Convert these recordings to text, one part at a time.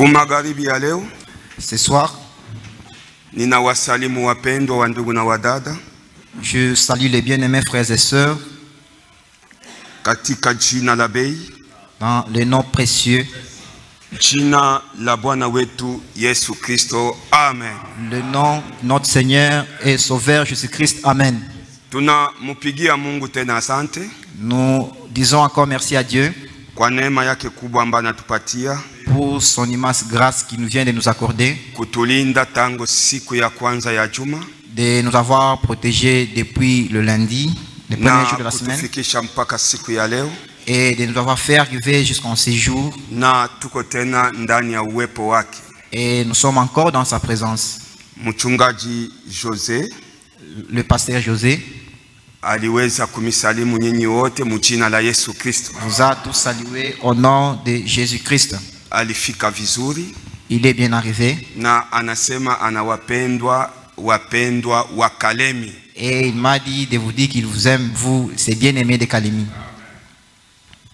Kumagaribi ya leo, ce soir, ninawasalimu wapendwa wa ndugu na wadada. Je salue les bien-aimés frères et sœurs Katika jina la bei, dans le nom précieux, jina la Bwana wetu Yesu Kristo. Amen. le nom de notre Seigneur et Sauveur Jésus-Christ. Amen. Tunamupigia Mungu tena asante Nous disons encore merci à Dieu kwa neema yake kubwa ambayo anatupatia pour son immense grâce qui nous vient de nous accorder, kutulinda tangu siku ya kwanza ya juma de nous avoir protégés depuis le lundi, le premier jour de la semaine, kutufikisha mpaka siku ya leo, et de nous avoir fait arriver jusqu'en ces jours. na tuko tena ndani ya uwepo wake. Et nous sommes encore dans sa présence. Mchungaji Jose Le pasteur José aliweza kumisalimu nyinyi wote mjina la Yesu Kristo. vous a tous salués au nom de Jésus-Christ. Alifika vizuri Il est bien arrivé na anasema anawapendwa wapendwa wa Kalemi. et il m'a dit de vous dire qu'il vous aime, vous, ses bien-aimés de Kalemi.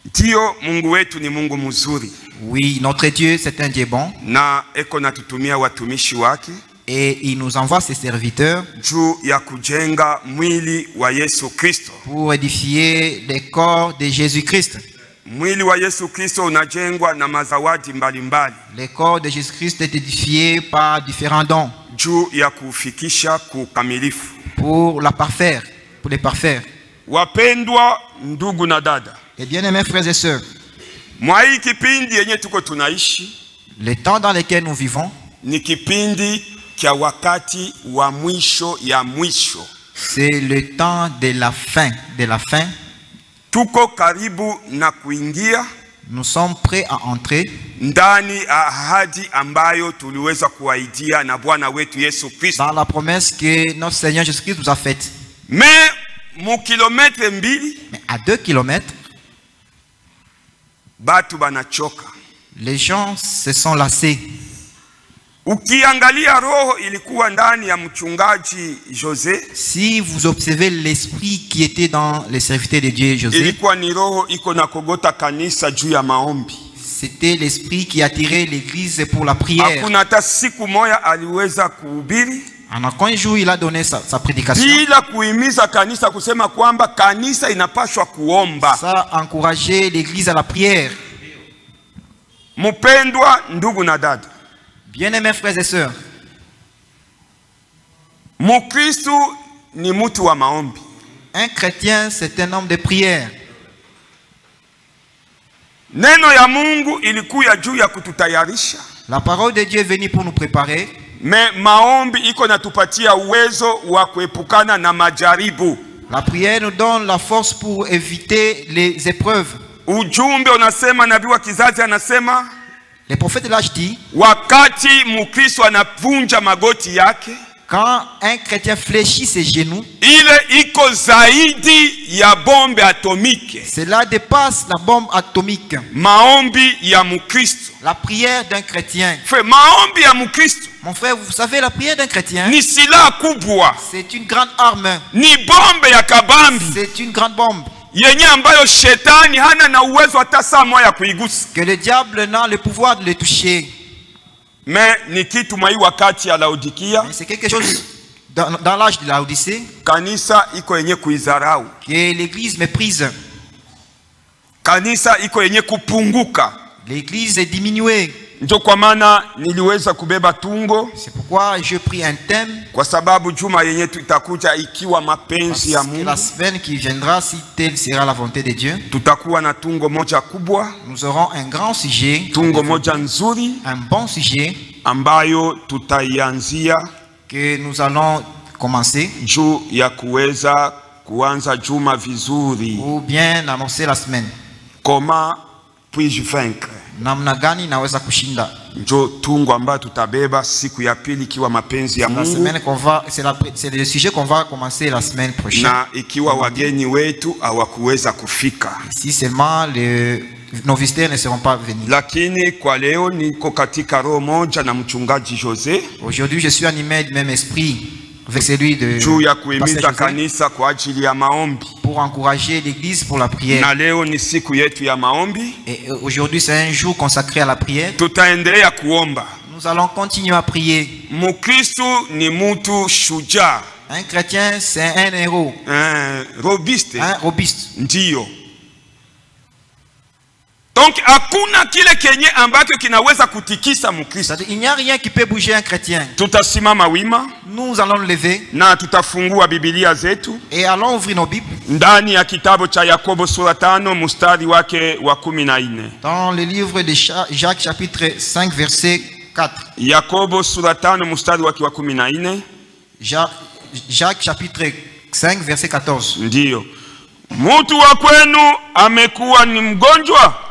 Ndio, Mungu wetu ni Mungu mzuri, Oui, notre Dieu, c'est un Dieu bon na eko natutumia watumishi wake et il nous envoie ses serviteurs juu ya kujenga mwili wa Yesu Kristo. pour édifier le corps de Jésus-Christ. Mwili wa Yesu Kristo unajengwa na mazawadi mbalimbali Le corps de Jésus-Christ est édifié par différents dons juu ya kufikisha kukamilifu. pour la parfaire, pour les parfaire. Wapendwa ndugu na dada, Et bien-aimés frères et sœurs, mwa hii kipindi yenye tuko tunaishi le temps dans lequel nous vivons, ni kipindi kia wakati wa mwisho ya mwisho. c'est le temps de la fin. De la fin, Tuko karibu na kuingia nous sommes prêts à entrer ndani ya ahadi ambayo tuliweza kuahidia na Bwana wetu Yesu Kristo. dans la promesse que notre Seigneur Jésus-Christ nous a faite. Mais mu kilometre mbili Mais à 2 kilomètres, batu banachoka. les gens se sont lassés. Ukiangalia roho ilikuwa ndani ya mchungaji Jose, Si vous observez l'esprit qui était dans les serviteurs de Dieu, José, ilikuwa ni roho iko na kogota kanisa juu ya maombi. c'était l'esprit qui attirait l'église pour la prière. Hakuna hata siku moja aliweza kuhubiri En aucun jour, il a donné sa prédication. bila kuhimiza kanisa kusema kwamba kanisa inapaswa kuomba. Ça a encouragé l'église à la prière. Mpendwa ndugu na dada, Bien-aimés frères et sœurs, Mukristu ni mtu wa maombi. un chrétien, c'est un homme de prière. Neno ya Mungu ilikuya juu ya kututayarisha, La parole de Dieu est venue pour nous préparer. me maombi iko natupatia uwezo wa kuepukana na majaribu. La prière nous donne la force pour éviter les épreuves. Ujumbe unasema, nabii wa kizazi anasema, Le prophète de l'âge dit, wakati Mukristo anavunja magoti yake, quand un chrétien fléchit ses genoux, ile iko zaidi ya bombe atomike. cela dépasse la bombe atomique. Maombi ya Mukristo, La prière d'un chrétien. maombi ya Mukristo Mon frère, vous savez, la prière d'un chrétien, ni silaha kubwa, c'est une grande arme. ni bombe ya kabambi C'est une grande bombe yenye ambayo shetani hana na uwezo hata saa moja kuigusa. que le diable n'a le pouvoir de le toucher. Me ni kitu mwai wakati ya Laodikia, Mais c'est quelque chose dans l'âge de la Odyssée kanisa iko yenye kuizarau, que l'église méprise. kanisa iko yenye kupunguka. L'église est diminuée. Ndio kwa maana niliweza kubeba tungo, C'est pourquoi je pris un thème. kwa sababu juma yenye tutakuja ikiwa mapenzi Parce ya que Mungu, la semaine qui viendra, si telle sera la volonté de Dieu, tutakuwa na tungo moja kubwa, nous aurons un grand sujet, tungo moja nzuri un bon sujet ambayo tutaianzia que nous allons commencer juu ya kuweza kuanza juma vizuri. ou bien annoncer la semaine. Comment puis-je vaincre? Namna gani naweza kushinda? Njo tungo ambayo tutabeba siku ya pili ikiwa mapenzi ya La Mungu, semaine qu'on va, c'est le sujet qu'on va commencer la semaine prochaine. na ikiwa wageni wetu hawakuweza kufika. Si seulement nos visiteurs ne seront pas venus. Lakini kwa leo niko katika roho moja na mchungaji Jose. Aujourd'hui, je suis animé du même esprit avec celui de juu ya Pasteur kuhimiza Joseph, kanisa kwa ajili ya maombi. pour encourager l'église pour la prière. Na leo ni siku yetu ya maombi. Et aujourd'hui, c'est un jour consacré à la prière. Tutaendelea kuomba. Nous allons continuer à prier. Mukristu ni mutu shujaa. Un chrétien, c'est un héros. Robuste. Un robuste. Ndiyo. Donc hakuna kile kenye ambacho kinaweza kutikisa Mkristo. Il n'y a rien qui peut bouger un chrétien. Tutasimama wima. Nous allons le lever. Na tutafungua Biblia zetu. Et allons ouvrir nos Bibles. Ndani ya kitabu cha Yakobo sura 5 mstari wake wa 14. Dans le livre de Jacques chapitre 5 verset 4. Yakobo sura 5 mstari wake wa 14. Jacques chapitre 5 verset 14. Ndiyo. Mtu wa kwenu amekuwa ni mgonjwa?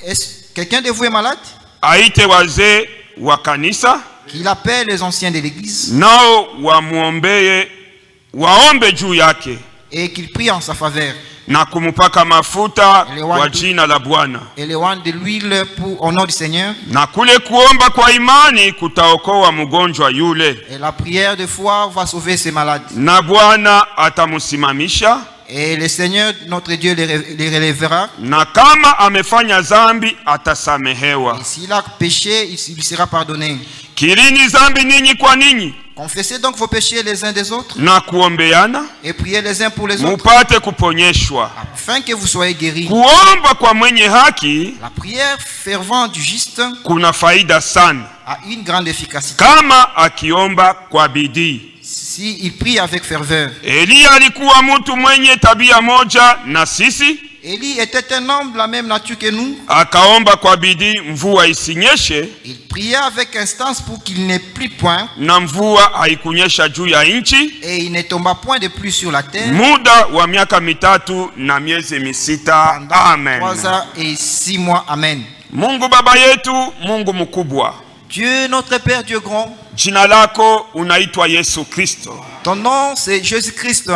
Est-ce quelqu'un de vous est malade? Aite wazee wa kanisa. Qu'il appelle les anciens de l'église. Nao waombe juu yake. Et qu'il prie en sa faveur. Na kumupaka mafuta kwa jina la Bwana. Et le oint de l'huile au nom du Seigneur. Na kule kuomba kwa imani kutaokoa mgonjwa yule. Et la prière de foi va sauver ces malades. Na Bwana atamusimamisha. Et le Seigneur, notre Dieu, les relèvera. Na kama amefanya zambi atasamehewa. Et s'il a péché, il lui sera pardonné. Kirini zambi ninyi kwa ninyi. Confessez donc vos péchés les uns des autres. Na kuombeana. Et priez les uns pour les autres. Mupate kuponyeshwa. Afin que vous soyez guéris. Kuomba kwa mwenye haki. La prière fervente du juste. Kuna faida sana. A une grande efficacité. Kama akiomba kwa bidii. Si il prie avec ferveur. Elia alikuwa mtu mwenye tabia moja na sisi. Élie était un homme de la même nature que nous. Akaomba kwa bidii mvua isinyeshe. Il priait avec instance pour qu'il n'ait plus point. Na mvua haikunyesha juu ya nchi. Et il ne tomba point de pluie sur la terre. Muda wa miaka 3 na miezi 6. Amen. 3 ans et 6 mois. Amen. Mungu baba yetu, Mungu mkubwa. Dieu notre Père, Dieu grand. Jina lako unaitwa Yesu Kristo. Ton nom c'est Jésus-Christ.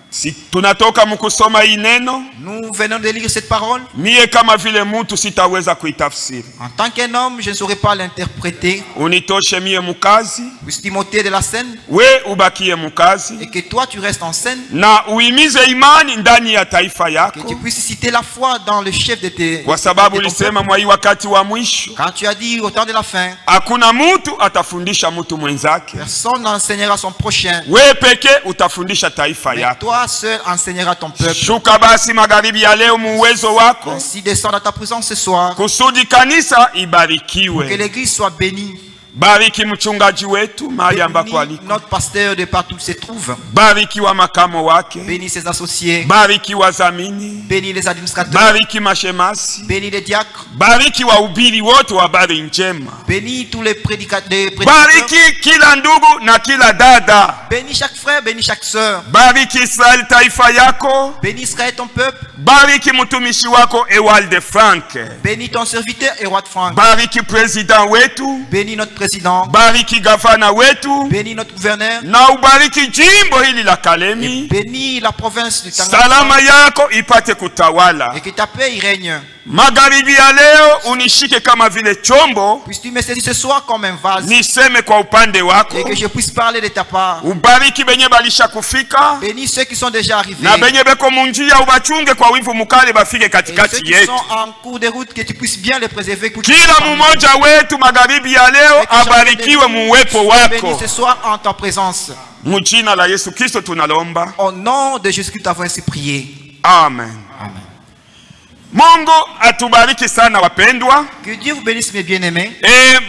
Si tunatoka mkusoma hii neno, nous venons de lire cette parole. Mie kama vile mtu sitaweza kuitafsiri. En tant qu'un homme, je ne saurais pas l'interpréter. Unitoshe mie mukazi. Puisses Timothée de la scène. We ubakie mukazi. Et que toi tu restes en scène. Na uimize imani ndani ya taifa yako. Que tu puisses citer la foi dans le chef de tes. Kwa sababu ulisema mwa hii wakati wa mwisho. Quand tu as dit au temps de la fin. Hakuna mtu atafundisha mtu mwenzake. Personne n'enseignera son prochain. We peke utafundisha taifa yako. Toi seul enseigneras ton peuple. Shuka basi magharibi ya leo muwezo wako. Ainsi descend à ta présence ce soir. Kusudi kanisa ibarikiwe. Que l'église soit bénie. Bariki mchungaji wetu mahali ambako aliko. Notre pasteur de partout se trouve. Bariki wa makamo wake. Bénis ses associés. Bariki wazamini. Bénis les administrateurs. Bariki mashemasi. Bénis les diacres. Bariki wahubiri wote wa habari njema. Bénis tous les prédicateurs. Bariki kila ndugu na kila dada. Bénis chaque frère, bénis chaque sœur. Bariki Israel taifa yako. Bénis Israël ton peuple. Bariki mtumishi wako Ewald Frank. Bénis ton serviteur Ewald Frank. Bariki president wetu. Bénis notre président. Bariki gavana wetu. Bénis notre gouverneur. Na ubariki jimbo hili la Kalemi. Bénis la province de Tanganyika. Salama yako ipate kutawala. Et que ta paix y règne. Magharibi ya leo unishike kama vile chombo. Puisses-tu me saisir ce soir comme un vase. Niseme kwa upande wako. Et que je puisse parler de ta part. Ubariki benye balisha kufika. Bénis ceux qui sont déjà arrivés. Na benye beko munjia ubachunge kwa wivu mukali bafike katikati yetu. Et ceux qui sont en cours de route, que tu puisses bien les préserver. Kila mmoja wetu magharibi ya leo abarikiwe muwepo wako. Bénis ce soir en ta présence. Mujina la Yesu Kristo tunalomba. Au nom de Jésus-Christ, avons ainsi prié. Amen. Amen. Mungu atubariki sana wapendwa. Que Dieu vous bénisse mes bien-aimés.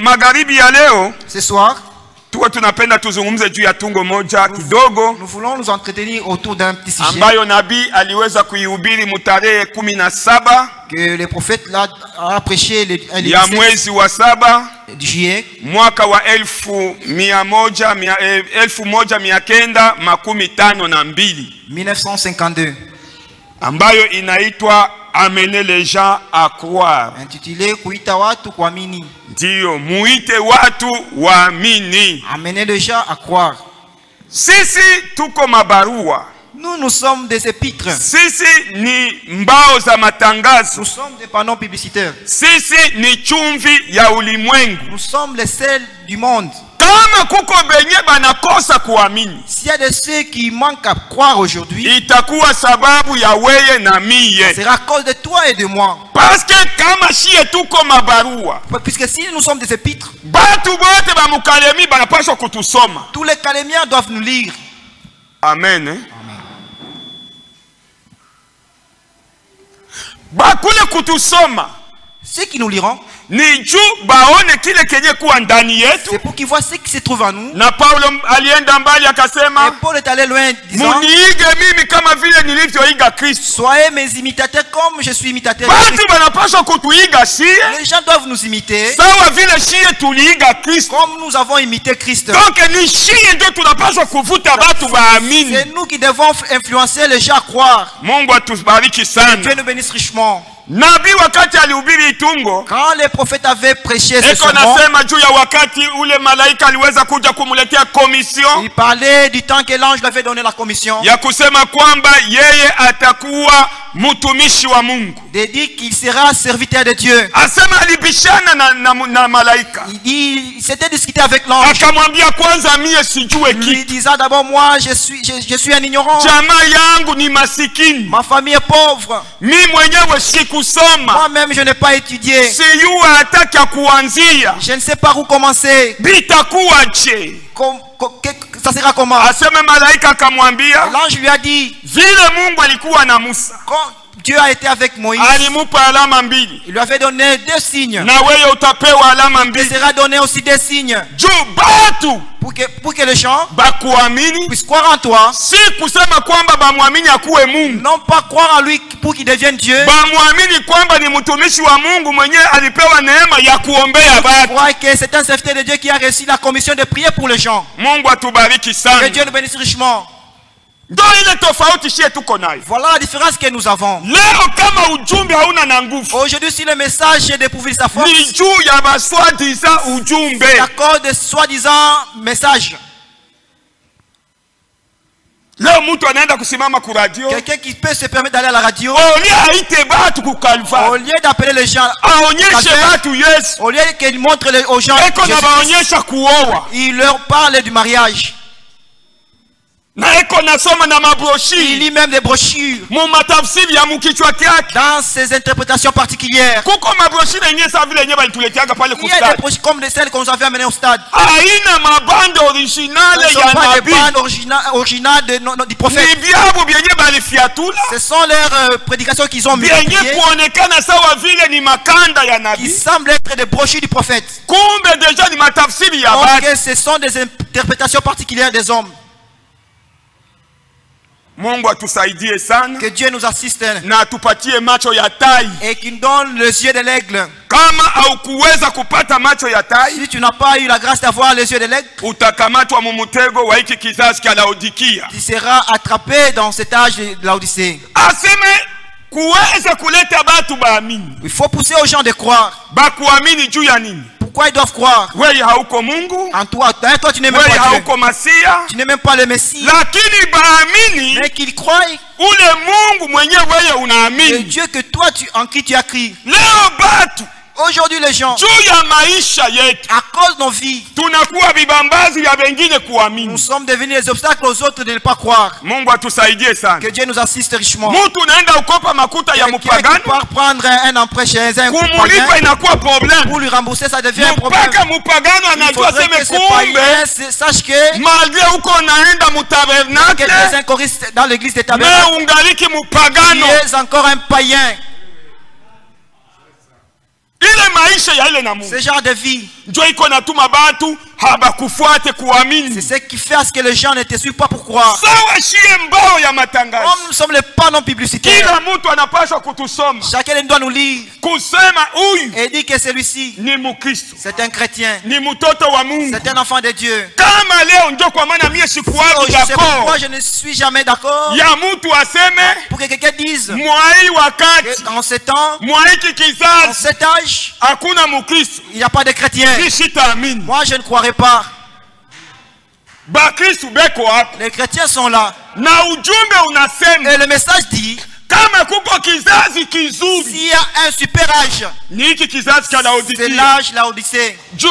Magharibi ya leo ce soir tuwe tunapenda tuzungumze juu ya tungo moja kidogo. Nous voulons nous entretenir autour d'un petit sujet. Ambayo nabii aliweza kuihubiri mutarehe 17 que le prophète a prêché le ya mwezi wa 7 juillet mwaka wa 1952 ambayo inaitwa Amener les gens à croire. Intitulé kuita watu kuamini. Ndio, muite watu waamini. Amener les gens à croire. Sisi tuko mabarua. Nous sommes des épîtres. Sisi ni mbao za matangazo. Nous sommes des panneaux publicitaires. Sisi ni chumvi ya ulimwengu. Nous sommes les sels du monde. kama kuko benye banakosa kuamini, s'il y a de ceux qui manquent à croire aujourd'hui, itakuwa sababu ya weye na miye. c'est à cause de toi et de moi. Parce que kama shie tuko mabarua, Puisque si nous sommes des épîtres, batu bote ba mukalemi banapaswa kutusoma. tous les calémiens doivent nous lire. Amen. Bakule kutusoma Ceux qui nous liront, ni juu baone kile kenye kuwa ndani yetu. c'est pour qu'ils voient ce qui se trouve en nous. Na Paulo alienda mbali Et akasema, Paul est allé loin, disant, muniige mimi kama vile nilivyoiga Kristo. soyez mes imitateurs comme je suis imitateur de Christ. Batu banapaswa kutuiga shie Les gens doivent nous imiter sawa vile shie tuliiga Kristo. comme nous avons imité Christ. Donc ni shie ndio tunapaswa kuvuta batu baamini. C'est nous qui devons influencer les gens à croire. Mungu atubariki Dieu sana. nous bénisse richement. Nabii wakati alihubiri itungo, Quand les prophètes avaient prêché ce eko sermon, nasema juu ya wakati ule malaika aliweza kuja kumuletea komision il parlait du temps que l'ange lui avait donné la commission, ya kusema kwamba yeye atakuwa mtumishi wa Mungu. de dire qu'il sera serviteur de Dieu. Asema alibishana na malaika, Il dit, il s'était discuté avec l'ange, akamwambia kwanza mie sijue lui kitu, disant d'abord, moi je suis un ignorant, jamaa yangu ni masikini, ma famille est pauvre, mi mwenyewe sikusoma, moi-même je n'ai pas étudié, siyua hataki ya kuanzia, je ne sais pas où commencer. bitakuwaje? Ça sera comment? Aseme malaika akamwambia L'ange lui a dit, vile Mungu alikuwa na Musa, quand Dieu a été avec Moïse, alimupa alama mbili, il lui avait donné 2 signes. na wewe utapewa alama Il mbili, sera donné aussi 2 signes juu batu pour que les gens bakuamini, puissent croire en toi. si kusema kwamba bamwamini akuwe Mungu, Non pas croire en lui pour qu'il devienne Dieu. bamwamini kwamba ni mtumishi wa Mungu mwenyewe alipewa neema ya kuombea batu. Croire que c'est un serviteur de Dieu qui a reçu la commission de prier pour les gens. Mungu atubariki Que sana. Dieu nous bénisse richement. Ndio ile tofauti shie tuko nayo Voilà la différence que nous avons. leo. Kama ujumbe hauna na nguvu, Aujourd'hui, si le message est dépourvu de sa force, ni juu ya baswadiza ujumbe. d'accord de soi-disant message. Leo mtu anaenda kusimama ku radio, Quelqu'un qui peut se permettre d'aller à la radio, oli aite batu ku au Kalvari, lieu d'appeler les gens, aonyeshe batu Yesu, au lieu qu'il montre aux gens, eko na Jésus-Christ, baonyesha kuoa, il leur parle du mariage. na eko nasoma na Il mabroshiri lit même des brochures mu matafsiri ya mukichwa kyake. dans ses interprétations particulières. Kuko mabroshiri yenyewe sawa vile yenyewe balituleteaga pale Il y a des kustadi, brochures comme celles qu'on nous avait amenées au stade. haina mabande Ce originale ne sont ya pas des nabii, bandes originales du prophète. ni byabo byenye balifiatula Ce sont leurs prédications qu'ils ont vyenye multipliées, kuonekana sawa vile ni makanda ya qui nabii, semblent être des brochures du prophète. kumbe deja ni matafsiri ya Donc batu. ce sont des interprétations particulières des hommes. Mungu atusaidie sana Que Dieu nous assiste na atupatie macho ya tai. et qu'il nous donne les yeux de l'aigle. Kama haukuweza kupata macho ya tai, Si tu n'as pas eu la grâce d'avoir les yeux de l'aigle, utakamatwa mumutego wa hiki kizazi cha Laodikia. tu seras attrapé dans cet âge de l'Odyssée. Aseme kuweza kuleta batu baamini, Il faut pousser aux gens de croire. bakuamini juu ya nini? Pourquoi ils doivent croire? Wewe hauko Mungu, En toi, tu n'aimes wewe pas Dieu. hauko Masia, Tu n'aimes même pas le Messie. lakini baamini Mais qu'ils croient ule Mungu mwenyewe wewe le unaamini. Dieu que toi, en qui tu as crié. Leo batu Aujourd'hui, les gens, juu ya maisha yetu à cause de nos vies, tunakuwa vibambazi vya wengine nous kuamini. sommes devenus des obstacles aux autres de ne pas croire. Mungu atusaidie sana. Que Dieu nous assiste richement. Mtu unaenda ukopa makuta ya Quelqu'un qui mupagano, part prendre un emprunt chez un kumulipa païen, inakuwa problème. pour lui rembourser, ça devient un problème. Mpaka mupagano Il anajua faudrait que seme ce païen kumbe sache que malgré uko naenda que mutabernakle les choristes dans l'église de me Tabernacle, ungaliki tu mupagano. es encore un païen. Ile maisha ya ile na Mungu Ce genre de vie, ndio iko natuma batu habakufuate c'est kuamini. ce qui fait à ce que les gens ne te suivent pas pour croire. Sawa shie mbao ya matangazo, Comme nous sommes les panneaux publicitaires, kila mtu anapaswa kutusoma chacun doit nous lire kusema huyu et dire que celui-ci, ni Mukristo, c'est un chrétien, ni mtoto wa Mungu. c'est un enfant de Dieu. Kama leo ndio kwa maana mie sikuwapi Je sais d'accord pourquoi je ne suis jamais d'accord ya mtu aseme pour que quelqu'un dise mwai wakati qu'en ce temps, mwaiki en kizazi cet âge, hakuna Mukristo. il n'y a pas de chrétiens. Mimi sitaamini. Moi, je ne croirais pas. Bakristo beko hapo Les chrétiens sont là. na ujumbe unasema Et le message dit, kama kuko kizazi kizuri, S'il y a un super âge, ni hiki kizazi cha c'est Laodikia. l'âge Laodicée. Juu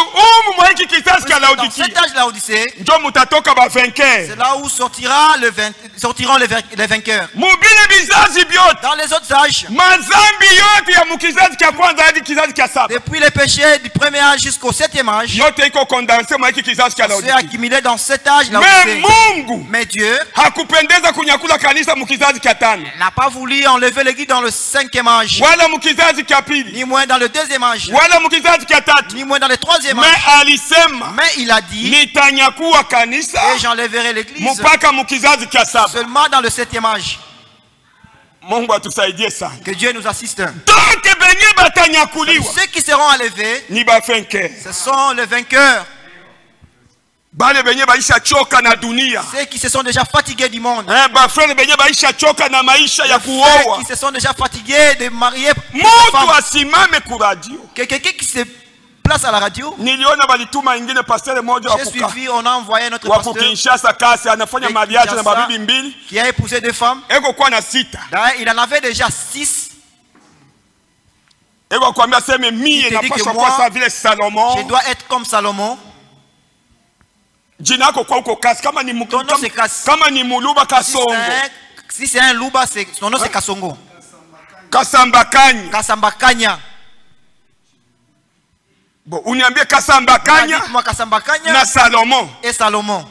mwa hiki kizazi cha Dans Laodikia cet âge Laodicée, ndio mutatoka ba vainqueur. c'est là où sortiront les vainqueurs. Mubile bizazi byote, Dans les autres âges, mazambi yote ya mukizazi cha kwanza hadi kizazi cha saba, depuis les péchés du premier âge jusqu'au 7e âge, yote iko kondanse mwa hiki kizazi cha c'est Laodikia. accumulé dans cet âge Mais Laodicée. Mungu Mais Dieu hakupendeza kunyakula kanisa mukizazi cha tano, n'a pas voulu enlever l'église dans le 5e âge, wala mukizazi cha pili, ni moins dans le 2e âge, wala mukizazi cha tatu. ni moins dans le 3e Mais âge. alisema Mais il a dit, nitanyakuwa kanisa et j'enlèverai l'église mpaka mukizazi cha saba. seulement dans le 7e âge. Mungu atusaidie sana. Que Dieu nous assiste. Donc benye batanyakuliwa Ceux qui seront enlevés, ni bafenke, ce sont les vainqueurs. bale benye baisha choka na dunia, Ceux qui se sont déjà fatigués du monde. bafrene benye baisha choka na maisha ya Ceux kuoa. qui se sont déjà fatigués de marier. Mutu asimame ku radio. Quelqu'un qui se place à la radio. Niliona balituma ingine pastor moja J'ai suivi, on a envoyé notre wa pasteur Kinshasa kasi anafanya de mariage na Kinshasa, babibi mbili, qui a épousé 2 femmes. eko kwa na sita, D'ailleurs, il en avait déjà 6. eko kwambia seme mie Il te dit napaswa que moi, kwa sa vile Salomon. Je dois être comme Salomon. Jina yako kwa uko kasi kama ni Ton nom c'est Kasi. kama ni Muluba Kasongo, Si c'est un Luba, son nom c'est Kasongo. Kasambakanya. Kasambakanya. Bon, uniambie Kasambakanya Dites-moi Kasambakanya na Salomon. et Salomon.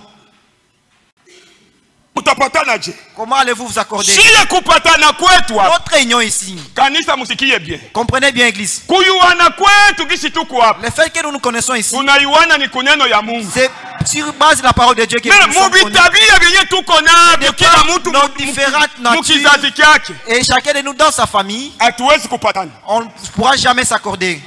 Utapatana je? Comment allez-vous vous accorder? Shie kupatana kwetu hapa. Notre réunion ici. Kanisa musikie bien. Comprenez bien, église. Kuyuana kwetu gisi tuko hapa. Le fait que nous nous connaissons ici, Tunaiwana ni kuneno ya Mungu. c'est sur base de la parole de Dieu que Mais nous sommes connus. mubitabia vyenye tuko navyo kila mtu Nos différentes natures mukizazi kyake et chacun de nous dans sa famille, hatuwezi kupatana. on ne pourra jamais s'accorder.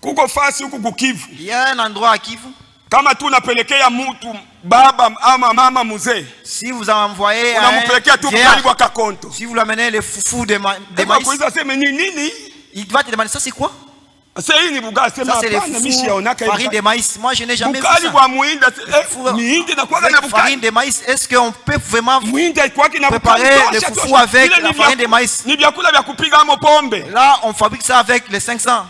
Kuko fasi huku kukivu. Il y a un endroit à Kivu. Kama tu unapelekea mtu baba ama mama mzee, Si vous envoyez unampelekea tu vieillard, kali kwa kakonto. si vous l'amenez les foufous de maïs, Kuiza sema ni nini? il va te demander ça c'est quoi? Sasa hii ni bugali, sema Ça c'est les hapana, mimi siyaonaka foufous, farine hivi. de maïs. Moi je n'ai jamais vu Bukali ça. kwa muinda, Foufou- miindi na kwa na Avec farine bukali. de maïs, est-ce qu'on peut vraiment Muinda kwa kina préparer les foufous avec la farine de maïs? Ni vyakula vya kupiga amo pombe. Là, on fabrique ça avec les 500.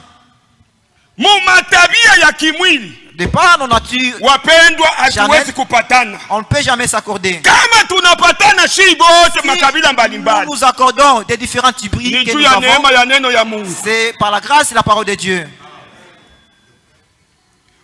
Mu matabia ya kimwili, De par nos natures, wapendwa, hatuwezi kupatana. on ne peut jamais s'accorder. Kama tunapatana shi bote makabila Nous mbalimbali, nous accordons des différents hybrides ni que juu nous ya avons. neema ya neno ya Mungu. C'est par la grâce et la parole de Dieu.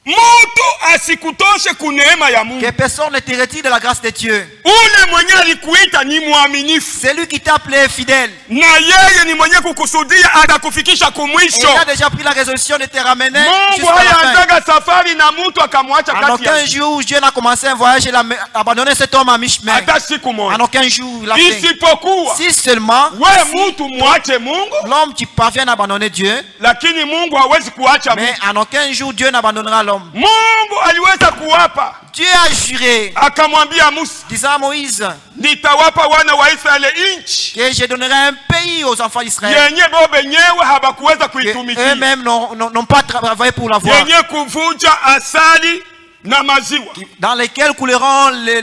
Mtu asikutoshe ku neema ya Mungu. Que personne ne te retire de la grâce de Dieu. Ule mwenye alikuita ni mwaminifu, C'est lui qui t'a appelé fidèle. na yeye ni mwenye kukusudia atakufikisha Et kumwisho. il a déjà pris la résolution de te ramener Mungu jusqu'à la fin. hayaanzaga safari na mtu akamwacha En kati ya aucun jour, Dieu n'a commencé un voyage et l'a abandonné cet homme à mi-chemin. hata siku En moja, aucun jour, il a fait. isipokuwa Si seulement we mtu mwache Mungu, l'homme qui parvient à abandonner Dieu, lakini Mungu hawezi kuacha mais mtu. en aucun jour, Dieu n'abandonnera l'homme. Mungu aliweza kuwapa, Dieu a juré, akamwambia Musa, disant à Moïse, nitawapa wana wa Israeli nchi que je donnerai un pays aux enfants d'Israël. yenye bo benyewe habakuweza Que kuitumikia, eux-mêmes n'ont pas travaillé pour l'avoir. yenye kuvuja asali na maziwa. Dans lesquels couleront le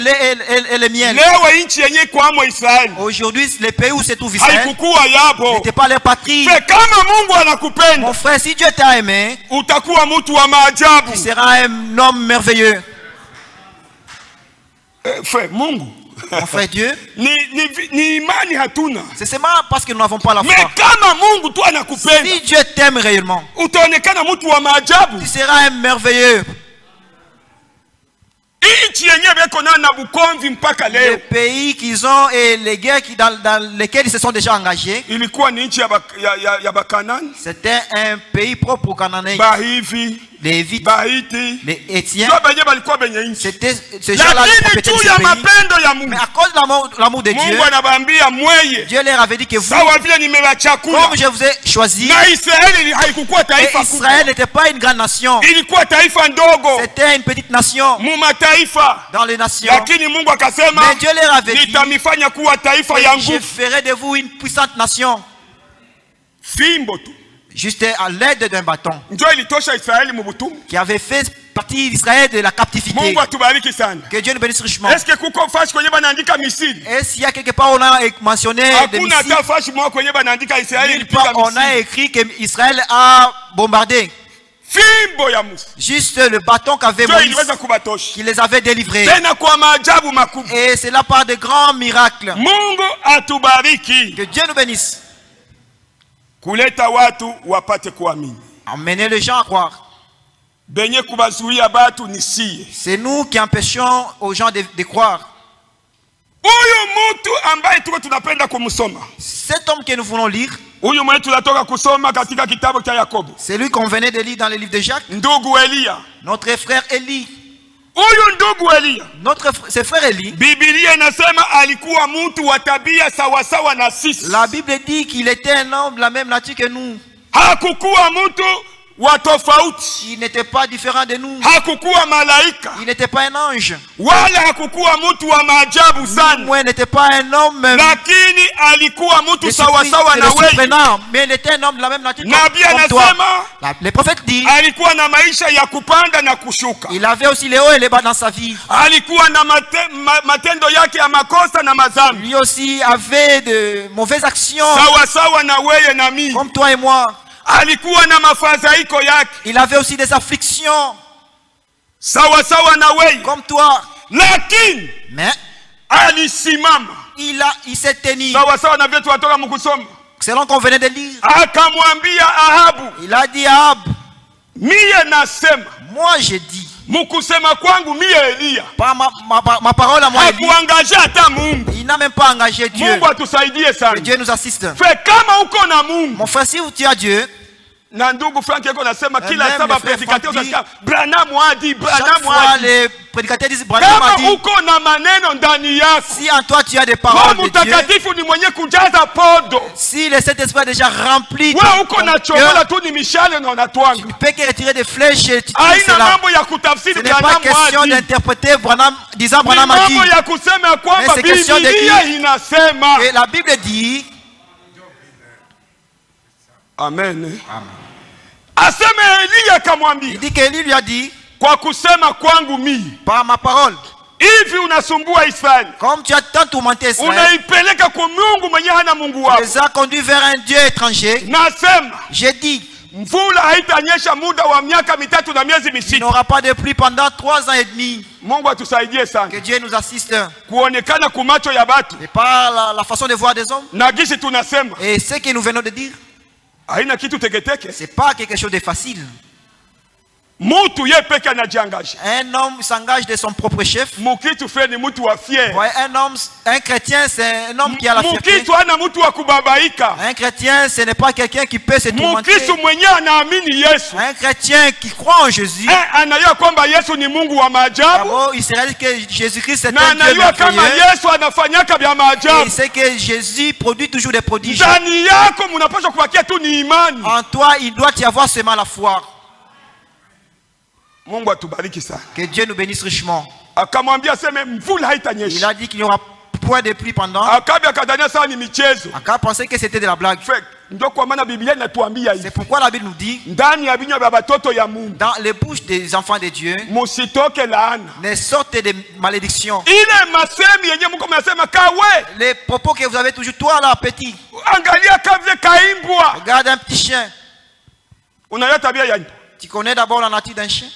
lait et le miel. Leo nchi yenye kwamo Israeli Aujourd'hui, les pays où se trouve Israël haikukuwa yabo. n'étaient pas leur patrie. Fe kama Mungu anakupenda, Mon frère, si Dieu t'a aimé, utakuwa mtu wa maajabu. tu seras un homme merveilleux. Fe Mungu Mon frère Dieu, ni imani hatuna, c'est seulement parce que nous n'avons pas la me foi. kama Mungu tu anakupenda, Si Dieu t'aime réellement, utaonekana mtu wa maajabu. tu seras un merveilleux. Nchi yenyewe beko na bukomvi mpaka Les leo pays qu'ils ont et les guerres dans lesquelles ils se sont déjà engagés, ilikuwa ni nchi ya Bakanani, c'était un pays propre aux Cananéens. Bahivi, Les Hivites, Bahiti, les Étiens, ndio benye balikuwa benye nchi. c'était ces gens-là qui Lakini compétaient juu ces ya pays. mapendo ya Mungu, Mais à cause de l'amour de Dieu, Mungu anabaambia mweye, Dieu leur avait dit que vous, sawa vile nimewachakula. comme je vous ai choisi, Na Israeli haikukuwa et taifa kubwa, Israël n'était pas une grande nation, ilikuwa taifa ndogo c'était une petite nation mu mataifa, dans les nations. lakini Mungu akasema Mais Dieu leur avait dit, nitamifanya kuwa taifa ya je nguvu. ferai de vous une puissante nation, Fimbo tu juste à l'aide d'un bâton, ndio ilitosha Israeli mu butumwa. qui avait fait partie d'Israël de la captivité. Mungu atubariki sana. Que Dieu nous bénisse richement. Est-ce que kuko fashi kwenye banaandika Misiri? Et s'il y a quelque part on a mentionné des Hakuna missiles, hata fashi mwa kwenye banaandika Israeli nulle ilipiga part on a Misiri. écrit qu'Israël a bombardé. Fimbo ya Musa. Juste le bâton qu'avait Ndio Moïse iliweza kubatosha. qui les avait délivrés. Tena kwa maajabu makubwa. Et c'est là par de grands miracles. Mungu atubariki. Que Dieu nous bénisse. Kuleta watu wapate kuamini. Emmener les gens à croire. Benye kubazuia batu nisie. C'est nous qui empêchons aux gens de croire. Huyu mtu ambaye tuko tunapenda kumsoma. Cet homme que nous voulons lire, Huyu mwenye tunatoka kusoma katika kitabu cha Yakobo. c'est lui qu'on venait de lire dans le livre de Jacques. Ndugu Elia. Notre frère Élie. Huyu ndugu Elia. C'est frère Élie. Biblia inasema alikuwa mtu wa tabia sawasawa na sisi. La Bible dit qu'il était un homme de la même nature que nous. Hakukuwa mtu wa tofauti. Il n'était pas différent de nous. Hakukuwa malaika. Il n'était pas un ange. Wala hakukuwa mtu wa maajabu sana. Moi, il n'était pas un homme Lakini alikuwa mtu sawasawa na wewe. surprenant, mais il était un homme de la même nature Nabii comme toi. anasema Les prophètes disent alikuwa na maisha ya kupanda na kushuka. il avait aussi les hauts et les bas dans sa vie. Alikuwa na matendo yake ya makosa na madhambi. Lui aussi avait de mauvaises actions Sawasawa na wewe na mimi. comme toi et moi. Alikuwa na mafadhaiko yake. Il avait aussi des afflictions Sawasawa na wewe. comme toi. Lakini Mais alisimama. il s'est tenu. Sawasawa na vyetu watoka mkusoma. Selon qu'on venait de lire. Akamwambia Ahabu, Il a dit à Ahab, mie nasema, moi j'ai dit, mkusema kwangu mie Elia. par ma parole à moi, Élie, Hakuangaje hata Mungu. il n'a même pas engagé Dieu. Mungu atusaidie Que sana. Dieu nous assiste. Fe kama uko na Mungu. Mon frère, si tu as Dieu, Na ndugu Frank yako nasema kila Même saba le frère predikateur Frank utasikia Branham hadi chaque Branham fois hadi. les prédicateurs disent, Branham a Kama dit, uko na maneno ndani yako. si en toi tu as des Roho paroles de Dieu, Mtakatifu ni mwenye kujaza podo. si le Saint-Esprit a déjà rempli Wewe uko ton na cœur, chomola tu ni mishale na unatwanga. tu ne peux que retirer des flèches et tu dis Haina cela. mambo ya Ce kutafsiri n'est pas Branham question hadi. d'interpréter Branham, disant Ni Branham a dit. mambo ya kusema ya kwamba Mais c'est question de Biblia dire inasema. Et la Bible dit, Amen. Aseme Elia il akamwambia, dit qu'Élie lui a dit, kwa kusema kwangu mimi, par ma parole, hivi unasumbua Israeli, comme tu as tant tourmenté Israël, unaipeleka kwa Mungu mwenye hana Mungu tu wako. les as conduits vers un Dieu étranger. Nasema J'ai dit, mvula haitanyesha muda wa miaka mitatu na miezi il misita. n'aura pas de pluie pendant 3 ans et demi. Mungu atusaidie sana. Que Dieu nous assiste. Kuonekana kumacho ya batu Et par la façon de voir des hommes. na gisi tunasema Et ce que nous venons de dire, haina kitu teketeke. ce n'est pas quelque chose de facile. Mutu ye peke anajiangaje. Un homme s'engage de son propre chef. Mukitu feni mutu wa fier. Ouais, un chrétien, c'est un homme qui a la fierté. Mukitu ana mutu wa kubabaika. Un chrétien, ce n'est pas quelqu'un qui peut se tourmenter. Mukitu mwenye anaamini Yesu. Un chrétien qui croit en Jésus. Anajua kwamba Yesu ni Mungu wa maajabu. D'abord, il sait que Jésus-Christ est Na un Dieu anajua kama merveilleux. Yesu anafanyaka vya Et maajabu. il sait que Jésus produit toujours des prodiges. Ndani yako mnapaswa kubakia tu ni imani. En toi, il doit y avoir seulement la foi. Mungu atubariki sana. Que Dieu nous bénisse richement. Akamwambia sema mvula Il haitanyesha. a dit qu'il n'y aura point de pluie pendant. Akabi akadania sana ni michezo. Aka pensait que c'était de la blague. Ndio kwa maana Biblia inatuambia hivi. C'est pourquoi la Bible nous dit, Ndani ya vinywa vya watoto ya Mungu dans les bouches des enfants de Dieu, musitoke laana. ne sortent de malédictions. Ile masemi yenye mko mnasema kawe. Les propos que vous avez toujours, toi là, petit, Angalia kavye kaimbwa. regarde un petit chien. Unaya tabia ya Tu connais d'abord la nature d'un chien?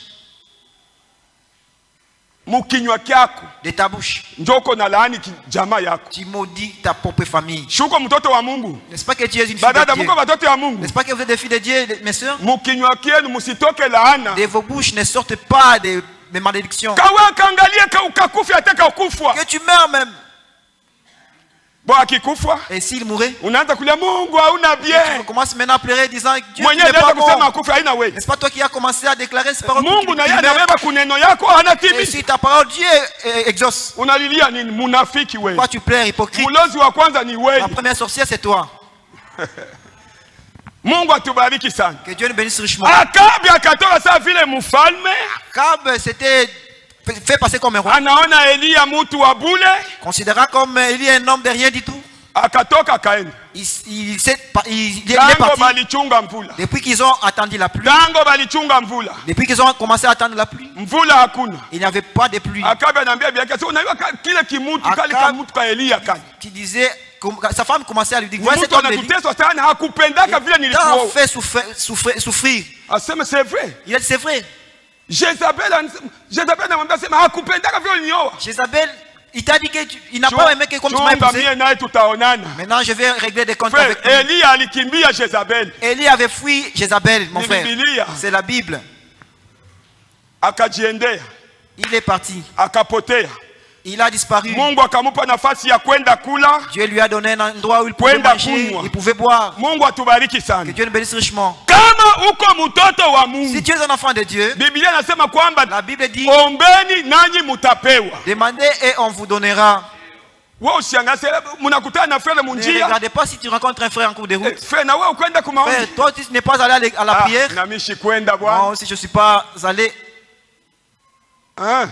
mukinywa kyako De ta bouche. njoko na laani jamaa yako. Tu maudis ta propre famille. Shuko mtoto wa Mungu. N'est-ce pas que tu es une fille Badada de Dieu? mko watoto ya Mungu. N'est-ce pas que vous êtes des filles de Dieu, mes soeurs? Mukinywa kienu musitoke laana. De vos bouches ne sortent pas de malédictions. Kawa kaangalia ukakufa ataka ukufwa. Que tu meurs même. Bo akikufa Et s'il mourait, unaanza kulia Mungu hauna tu bien. commences maintenant à pleurer disant Dieu Mwenye n'est pas anaweza kusema bon. akufa haina wewe. N'est-ce pas toi qui as commencé à déclarer ces paroles? Mungu na yeye Et anabeba kuneno yako anatimiza. si ta parole, Dieu exauce. Unalilia nini munafiki wewe? Pourquoi tu pleures, hypocrite? Mulozi wa kwanza ni wewe. La première sorcière, c'est toi. Mungu atubariki sana. Que Dieu nous bénisse richement. Akabi akatoka saa vile mfalme Akab s'était fait passer comme un roi. anaona Elia mtu wa bule. Considérant comme il est un homme de rien du tout. akatoka akaenda. il est Tango parti. balichunga mvula. Depuis qu'ils ont attendu la pluie, Tango balichunga mvula. depuis qu'ils ont commencé à attendre la pluie, Mvula hakuna. il n'y avait pas de pluie. Akabe anambia bibi yake, unajua kile kimutu kale Akab- kamutu ka Elia kale. Qui disait, sa femme commençait à lui dire, voici Mtu cet homme Élie, anatuteswa sana hakupendaka vile il t'a nilikuwa. fait souffrir. Aseme c'est vrai. Il a dit, c'est vrai. Jezabel anamwambia sema hakupendaka vile nilioa. Jézabel, il t'a dit qu'il n'a pas aimé que comme tu m'as Chunga épousé. mie naye tutaonana. Maintenant, je vais régler des comptes Frère, avec lui. Elia alikimbia Jezabel. Élie avait fui Jézabel, mon Ni frère. Biblia. C'est la Bible. Akajiendea, Il est parti. akapotea. Il a disparu. Mungu akamupa nafasi ya kwenda kula. Dieu lui a donné un endroit où il pouvait Kwenda manger, kunywa. il pouvait boire. Mungu atubariki Que sana. Dieu nous bénisse richement. Kama uko mtoto wa Si Mungu, tu es un enfant de Dieu, Biblia inasema kwamba la Bible dit, ombeni nanyi mutapewa. demandez et on vous donnera. Wewe usiangalie mnakutana na frère Ne munjia. regardez pas si tu rencontres un frère en cours de route. Frère na wewe ukwenda kumaombi. Frère, toi tu n'es pas allé à la prière. Na mishi kwenda bwana. Moi aussi je ne suis pas allé. Hein?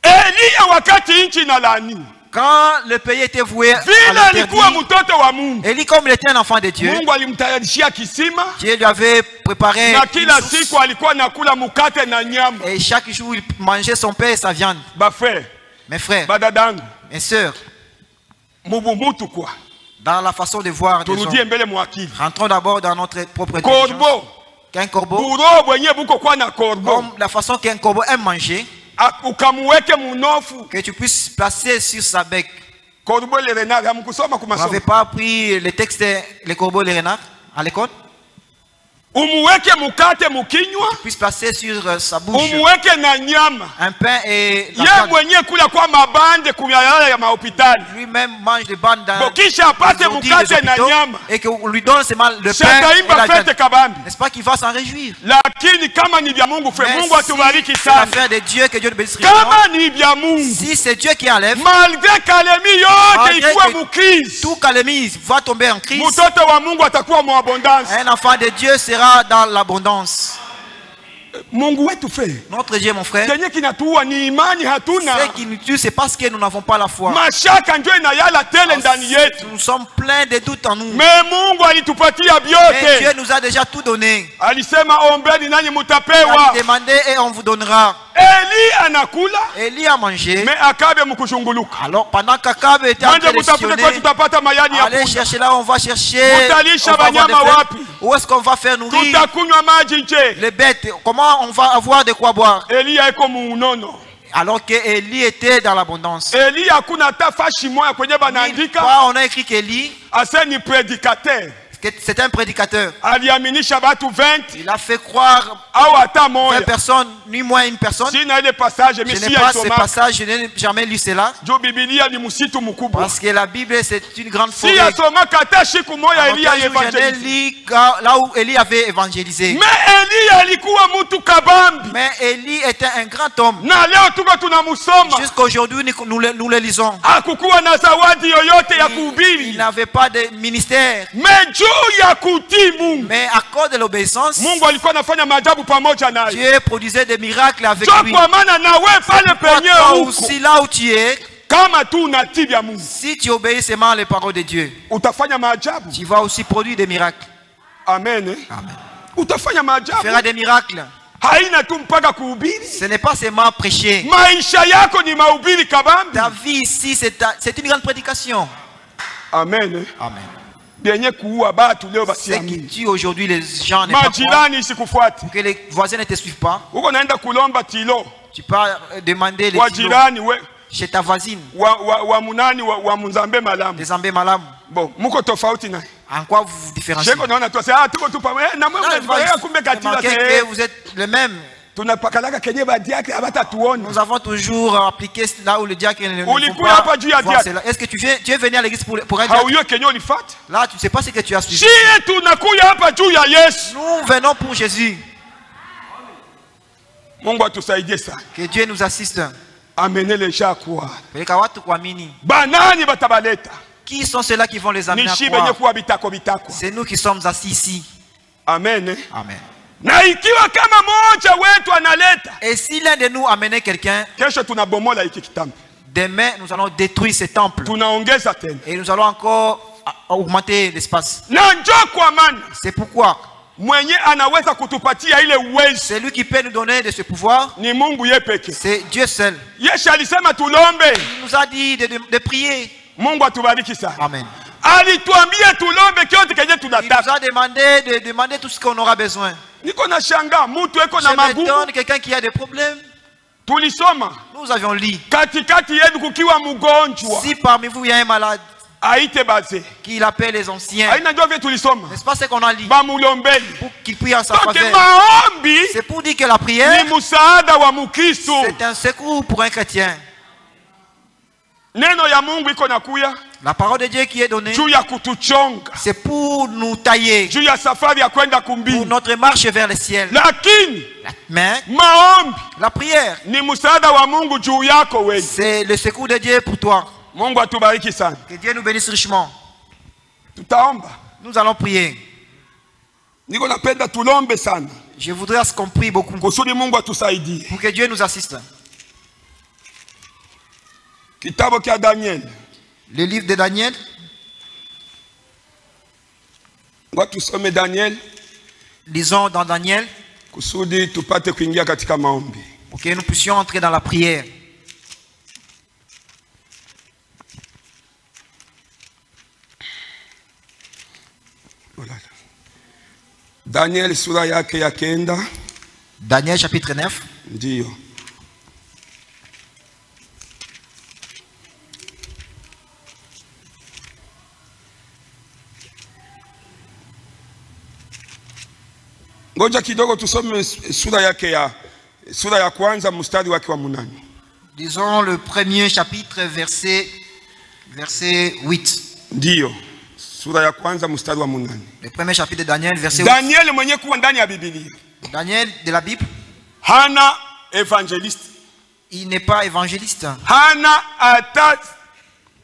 Elia wakati nchi inalaaniwa. Quand le pays était voué à Vile alikuwa l'interdit, mtoto wa Mungu. Élie, comme il était un enfant de Dieu, Mungu alimtayarishia kisima Dieu lui avait préparé na une kila source, siku alikuwa nakula mukate na nyama. et chaque jour il mangeait son pain et sa viande. Ba frère, Mes frères, badadangu, mes sœurs, mubumutu kwa. dans la façon de voir des hommes, Turudie mbele mwakili. rentrons d'abord dans notre propre intelligence. Korbo, Qu'un corbeau, buro bwenye buko kwa na korbo. comme la façon qu'un corbeau aime manger, Ukamuweke munofu. que tu puisses placer sur sa bec. Korbo le renard, hamkusoma Vous kumasomo. n'avez pas appris le texte, les corbeaux et les renards à l'école? Umuweke mukate mukinywa, Puisse placer sur sa bouche umuweke na nyama. un pain et la Ye viande. mwenye kula kwa mabande kuyalala ya mahopitali. Lui-même mange des bandes dans Bokisha apate les ordi, mukate les na hôpitaux, nyama. et qu'on lui donne seulement le pain et Shataimba la viande. fete kabambi. N'est-ce pas qu'il va s'en réjouir? Lakini kama ni vya Mungu frère, Mais Mungu atubariki c'est sana. l'affaire de Dieu, que Dieu le bénisse richement. Kama ni vya Mungu, Si c'est Dieu qui enlève, malgré kalemi yote malgré ikuwe que mukrizi, tout calémie va tomber en crise, mtoto wa Mungu atakuwa mu abondance. un enfant de Dieu sera dans l'abondance. Mungu wetu frère, Notre Dieu, mon frère, kenye kinatuua ni imani hatuna. ce qui nous tue, c'est parce que nous n'avons pas la foi. Mashaka ndio inayala tele ndani yetu. Nous sommes pleins de doutes en nous. Me Mungu alitupatia Mais Dieu vyote. nous a déjà tout donné. Alisema ombeni nanyi Il a mutapewa. dit, demandez et on vous donnera. Eli anakula, Élie a mangé. me Akabe mkushunguluka. Alors pendant qu'Akab était en Mwende train de mutafute kwa sillonner, tutapata mayani ya allez kula. chercher là, on va chercher. Mutalisha On va avoir banyama des fêtes. wapi? Où est-ce qu'on va faire nourrir Tutakunywa maji nje. les bêtes? Comment on va avoir de quoi boire? Elia eko muunono. Alors que Élie était dans l'abondance. Elia hakuna hata fashi moya kwenye Nulle banaandika part, on a écrit qu'Élie, ase ni prédicateur. c'était un prédicateur. Aliaminisha batu 20 Il a fait croire au hata 20 moya. personnes, ni moins une personne. Sina ile passage Je n'ai misi pas ces ya passages, je n'ai jamais lu cela. jo Biblia ni msitu mkubwa. Parce que la Bible, c'est une grande Si forêt. asomaka hata siku moya Alors, Elia un jour, je n'ai evangelise. lu là où Élie avait évangélisé. Me Elia alikuwa mtu kabambi. Mais Élie était un grand homme. Na leo tuko tunamusoma. Jusqu'aujourd'hui, nous le lisons. Hakukuwa na zawadi yoyote ya Il kuhubiri. n'avait pas de ministère. Me juu ya kutii Mungu. Mais à cause de l'obéissance, Mungu alikuwa anafanya maajabu pamoja naye. Dieu produisait des miracles avec Jo lui. kwa maana na wewe pale penye Toi huko. aussi, là où tu es, Kama tu unatii vya Mungu, si tu obéis seulement les paroles de Dieu, utafanya maajabu. tu vas aussi produire des miracles. Amen. Amen. Utafanya Tu feras maajabu. des miracles. Haina tu mpaka kuhubiri. Ce n'est pas seulement prêcher. Maisha yako ni mahubiri kabambi. Ta vie ici, c'est une grande prédication. Amen. Amen. Yenye kuua batu leo Ce qui basiamini. tue aujourd'hui les gens, n'est pas croire, Majirani isikufuate. que les voisins ne te suivent pas. Uko naenda kulomba tilo. Tu peux demander les Wa kilos jirani we chez ta voisine, wa munani wa munzambe malamu. des ambés malam. Bon, muko tofauti naye. En quoi vous vous différenciez? Sheko naona tu tuko tu pamoja. Na mwe Non, mnafikiria kumbe katila remarquez que vous êtes les mêmes. tunapakalaka kenye badiake abata tuone. Nous avons toujours appliqué là où le diacre ne faut Ulikuya hapa juu ya voir diacre. cela. Est-ce que tu es venu à l'église pour un diacre? Hauyo kenye ulifata. Là, tu ne sais pas ce que tu as suivi. Shie tunakuya hapa juu ya Yesu. Nous venons pour Jésus. Mungu atusaidie sana. Que Dieu nous assiste. Amenez les gens à croire. Peleka watu kuamini. Banani batabaleta. Qui sont ceux-là qui vont les amener à Nishi benye croire? kuwa bitako bitako. C'est nous qui sommes assis ici. Amen. Amen. Na ikiwa kama moja wetu analeta, Et si l'un de nous amenait quelqu'un, kesho tunabomola hiki kitambi. demain nous allons détruire ce temple. Tunaongeza tena. Et nous allons encore augmenter l'espace. Na njoo kwa maana C'est pourquoi mwenye anaweza kutupatia ile uwezo c'est lui qui peut nous donner de ce pouvoir. ni Mungu yeye pekee. C'est Dieu seul. Yesu alisema tulombe. Il nous a dit de prier. Mungu atubariki sana. Amen. Alituambia tulombe kyote kenye Il nous tunataka. a demandé de demander tout ce qu'on aura besoin. Niko na shanga mtu eko Je na me magumu. donne quelqu'un qui a des problèmes. Tulisoma Nous avions lu. katikati yenu kukiwa mgonjwa Si parmi vous il y a un malade, aite baze. qu'il appelle les anciens. Aina ndio vile tulisoma. N'est-ce pas ce qu'on a lu? Ba mulombeli. Pour qu'il prie en sa Donc faveur. maombi C'est pour dire que la prière, ni msaada wa Mkristo. c'est un secours pour un chrétien. Neno ya Mungu iko nakuya La parole de Dieu qui est donnée, juu ya kutuchonga, c'est pour nous tailler, juu ya safari ya kwenda pour kumbingu. notre marche vers le ciel. Lakini Mais maombi la prière, ni msaada wa Mungu juu yako wewe. c'est le secours de Dieu pour toi. Mungu atubariki sana. Que Dieu nous bénisse richement. Tutaomba. Nous allons prier. Niko napenda tulombe sana Je voudrais à ce qu'on prie beaucoup kusudi Mungu atusaidie. pour que Dieu nous assiste. Kitabu cha Daniel. Le livre de Daniel, Ngoja tusome Daniel lisons dans Daniel kusudi tupate kuingia katika maombi. pour que nous puissions entrer dans la prière. Daniel sura yake ya 9. Daniel chapitre 9. Ndio. Ngoja kidogo tusome sura ya kwanza mstari wake wa 8. Disons le premier chapitre, verset 8. Ndio. Sura ya kwanza mstari wa 8. Le premier chapitre de Daniel, verset 8. Daniel mwenye kuwa ndani ya Biblia. Daniel de la Bible, Hana evangeliste. il n'est pas évangéliste. Hana ata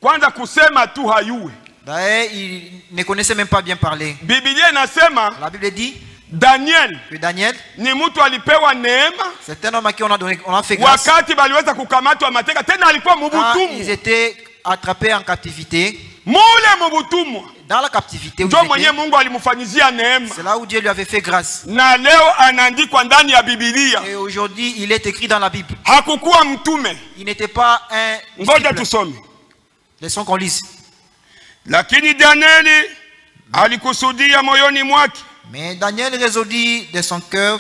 kwanza kusema tu hayue. D'ailleurs, il ne connaissait même pas bien parler. Biblia inasema La Bible dit Daniel que Daniel, ni mtu alipewa neema c'est un homme à qui on a fait grâce. wakati baliweza kukamatwa mateka, tena alikuwa Quand ils mubutumwa. étaient attrapés en captivité, Mule mubutumwa dans la captivité où ndio ils mwenye étaient, Mungu alimfanyizia neema, c'est là où Dieu lui avait fait grâce. na leo anaandikwa ndani ya Biblia. Et aujourd'hui, il est écrit dans la Bible. Hakukuwa mtume. Il n'était pas un Ngoja disciple. tusome. Laissons qu'on lise. Lakini Danieli alikusudia moyoni mwake. Mais Daniel résolut de son cœur.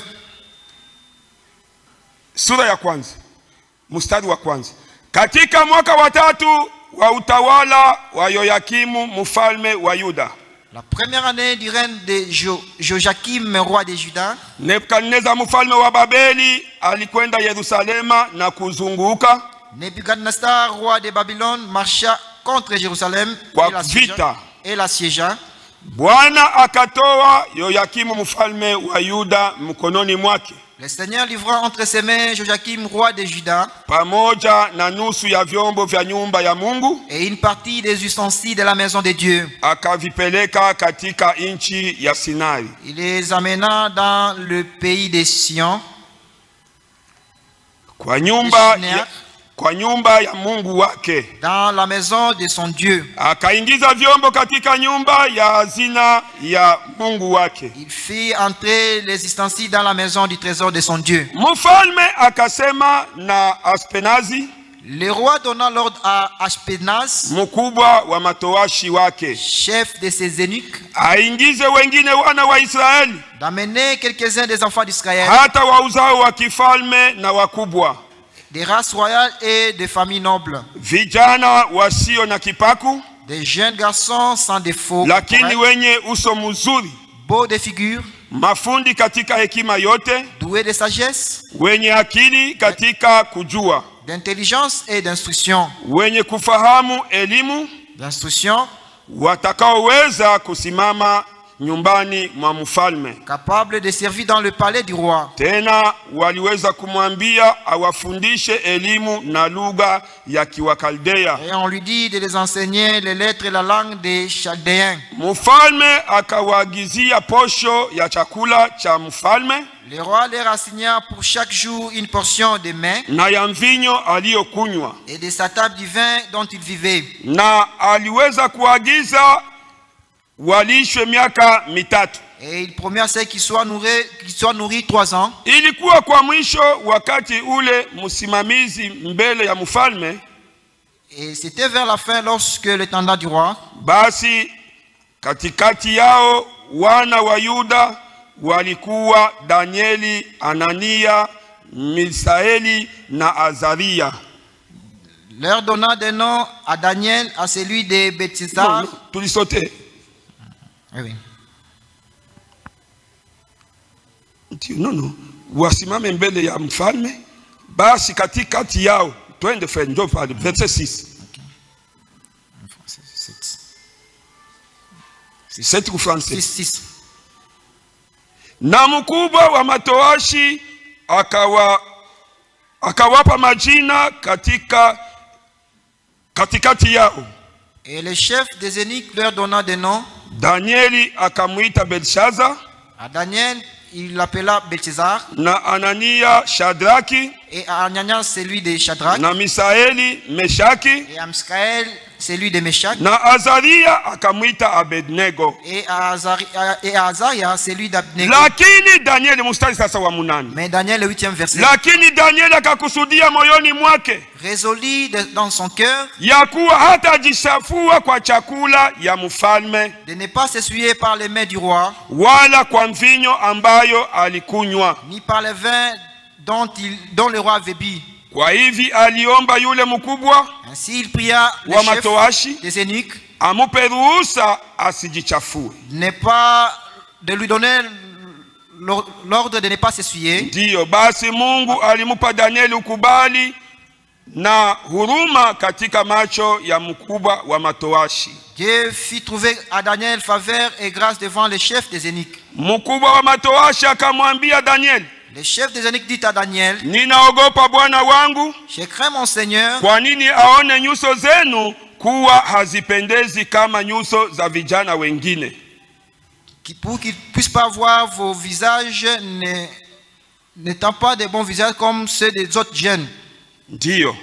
Sura ya kwanza mstari wa kwanza. Katika mwaka wa 3 wa utawala wa Yoyakimu mfalme wa Yuda, La première année du règne de Joachim, roi de Juda, Nebukadneza mfalme wa Babeli alikwenda Yerusalema na kuzunguka Nebuchadnezzar, roi de Babylone, marcha contre Jérusalem Kwa vita. et l'assiégea. Bwana akatoa Yoyakimu mfalme wa Yuda mkononi mwake, Le Seigneur livra entre ses mains Joachim, roi de Juda, pamoja na nusu ya vyombo vya nyumba ya Mungu, et une partie des ustensiles de la maison de Dieu. akavipeleka katika nchi ya Sinai. Il les amena dans le pays des Sion, Kwa nyumba Shinear, ya, kwa nyumba ya Mungu wake. dans la maison de son Dieu. Akaingiza vyombo katika nyumba ya hazina ya Mungu wake. Il fit entrer les ustensiles dans la maison du trésor de son Dieu. Mfalme akasema na Aspenazi, Le roi donna l'ordre à Ashpenaz, mkubwa wa matowashi wake, chef de ses eunuques, aingize wengine wana wa Israeli, d'amener quelques-uns des enfants d'Israël, hata wa uzao wa kifalme na wakubwa, des races royales et des familles nobles, vijana wasio na kipaku, des jeunes garçons sans défaut, lakini wenye uso mzuri, beaux de figure, mafundi katika hekima yote, doués de sagesse, wenye akili katika kujua, d'intelligence et d'instruction. wenye kufahamu elimu, D'instruction, watakaoweza kusimama nyumbani mwa mfalme. capable de servir dans le palais du roi. Tena waliweza kumwambia awafundishe elimu na lugha ya Kiwakaldea. Et on lui dit de les enseigner les lettres et la langue des Chaldéens. Mfalme akawaagizia posho ya chakula cha mfalme Le roi leur assigna pour chaque jour une portion de mets na ya mvinyo aliyokunywa, et de sa table du vin dont il vivait. na aliweza kuagiza walishwe miaka mitatu. Et il promet à ceux qui soient nourris 3 ans. Ilikuwa kwa mwisho wakati ule msimamizi mbele ya mfalme. Et c'était vers la fin lorsque l'intendant du roi, Basi katikati yao wana wa Yuda walikuwa Danieli, Anania, Misaeli na Azaria. leur donna des noms à Daniel, à celui de Bethsar. Tulisote. Oui. No. Wasimame mbele ya mfalme. Basi katikati yao, twende ndio pale verset 6. 7 français. 6. Na mkubwa wa matowashi akawapa majina katikati yao. Et le chef des eunuques leur donna des noms. Danieli akamwita Belshaza, À Daniel, il l'appela Bethsar. na Anania Shadraki, Et à Ananias, celui de Shadrach. na Misaeli Meshaki, Et à Miskaël, celui de Meshach. na Azaria akamwita Abednego. Et à Azaria, celui d'Abnego. Lakini Danieli, mstari sasa wa 8. Mais Daniel, le 8e verset, Lakini Danieli akakusudia moyoni mwake résolut dans son cœur ya kuwa hatajisafua kwa chakula ya mfalme de ne pas s'essuyer par les mains du roi, wala kwa mvinyo ambayo alikunywa. ni par les vins dont le roi avait bu. Kwa hivi aliomba yule mkubwa Ainsi il pria le wa chef matowashi des eunuques amupe ruhusa asijichafue. de lui donner l'ordre de ne pas s'essuyer. Ndiyo basi Mungu alimupa Danieli ukubali na huruma katika macho ya mkubwa wa matowashi. Dieu fit trouver à Daniel faveur et grâce devant le chef des eunuques. Mkubwa wa matowashi akamwambia Danieli, Le chef des eunuques dit à Daniel, ninaogopa bwana wangu, je crains mon Seigneur, kwa nini aone nyuso zenu kuwa hazipendezi kama nyuso za vijana wengine, pour qu'il ne puisse pas voir vos visages n'étant pas de bons visages comme ceux des autres jeunes. ndiyo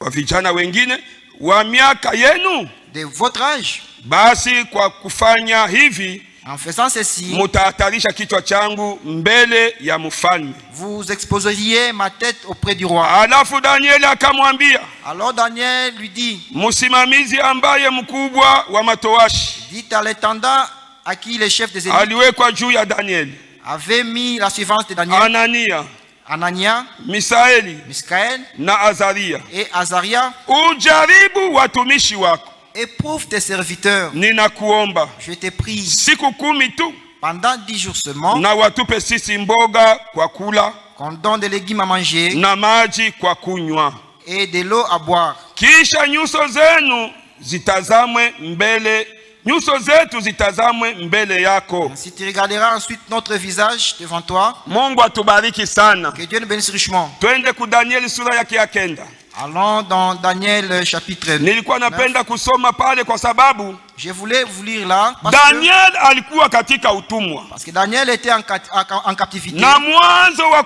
wa vijana wengine wa miaka yenu. De votre âge. Basi kwa kufanya hivi, En faisant ceci, mutahatarisha kichwa changu mbele ya mfalme. vous exposeriez ma tête auprès du roi. Alafu Danieli akamwambia Alors Daniel lui dit, msimamizi ambaye mkubwa wa matowashi dit à l'intendant à qui le chef des eunuques aliwekwa juu ya Danieli, avait mis la suivante de Daniel, Anania, Anania, Misaeli Miskaël na Azaria, et Azaria, ujaribu watumishi wako, éprouve tes serviteurs, ninakuomba je te prie, siku 10 tu, pendant 10 jours seulement, na watupe sisi mboga kwa kula qu'on donne des légumes à manger na maji kwa kunywa, et de l'eau à boire. kisha nyuso zetu zitazamwe mbele yako. Si tu regarderas ensuite notre visage devant toi, Mungu atubariki sana. que Dieu nous bénisse richement. Twende ku Danieli sura yake ya 9. Allons dans Daniel chapitre 9. Nilikuwa napenda kusoma pale kwa sababu Je voulais vous lire là Daniel alikuwa katika utumwa, parce que Daniel était en captivité. na mwanzo wa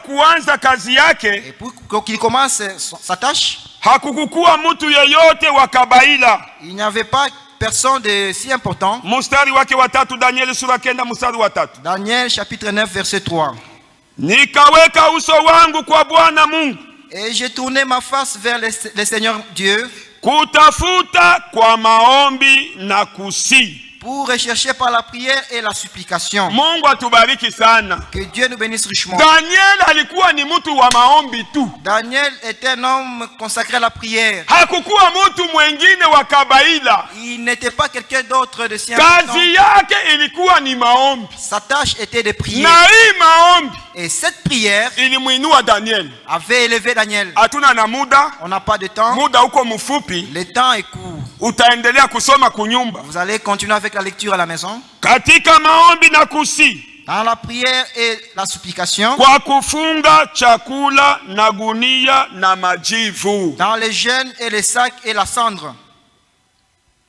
kuanza kazi yake Et pour qu'il commence sa tâche, hakukukuwa mtu yeyote wa kabaila. il n'y avait pas personne de si important. Mstari wake wa 3, Danieli sura 9 mstari wa 3. Daniel chapitre 9 verset 3. Nikaweka uso wangu kwa Bwana Mungu, Et j'ai tourné ma face vers le Seigneur Dieu kutafuta kwa maombi na kusi. pour rechercher par la prière et la supplication. Mungu atubariki sana. Que Dieu nous bénisse richement. Daniel alikuwa ni mtu wa maombi tu. Daniel était un homme consacré à la prière. Hakukuwa mtu mwingine wa kabaila. Il n'était pas quelqu'un d'autre de si important. Kazi yake ilikuwa ni maombi. Sa tâche était de prier. Na hii maombi Et cette prière ilimuinua Daniel. avait élevé Daniel. Hatuna na muda. On n'a pas de temps. Muda uko mfupi. Le temps est court. utaendelea kusoma kunyumba. Vous allez continuer avec la lecture à la maison. Katika maombi na kusi, Dans la prière et la supplication. kwa kufunga chakula na gunia na majivu. Dans les jeûnes et les sacs et la cendre.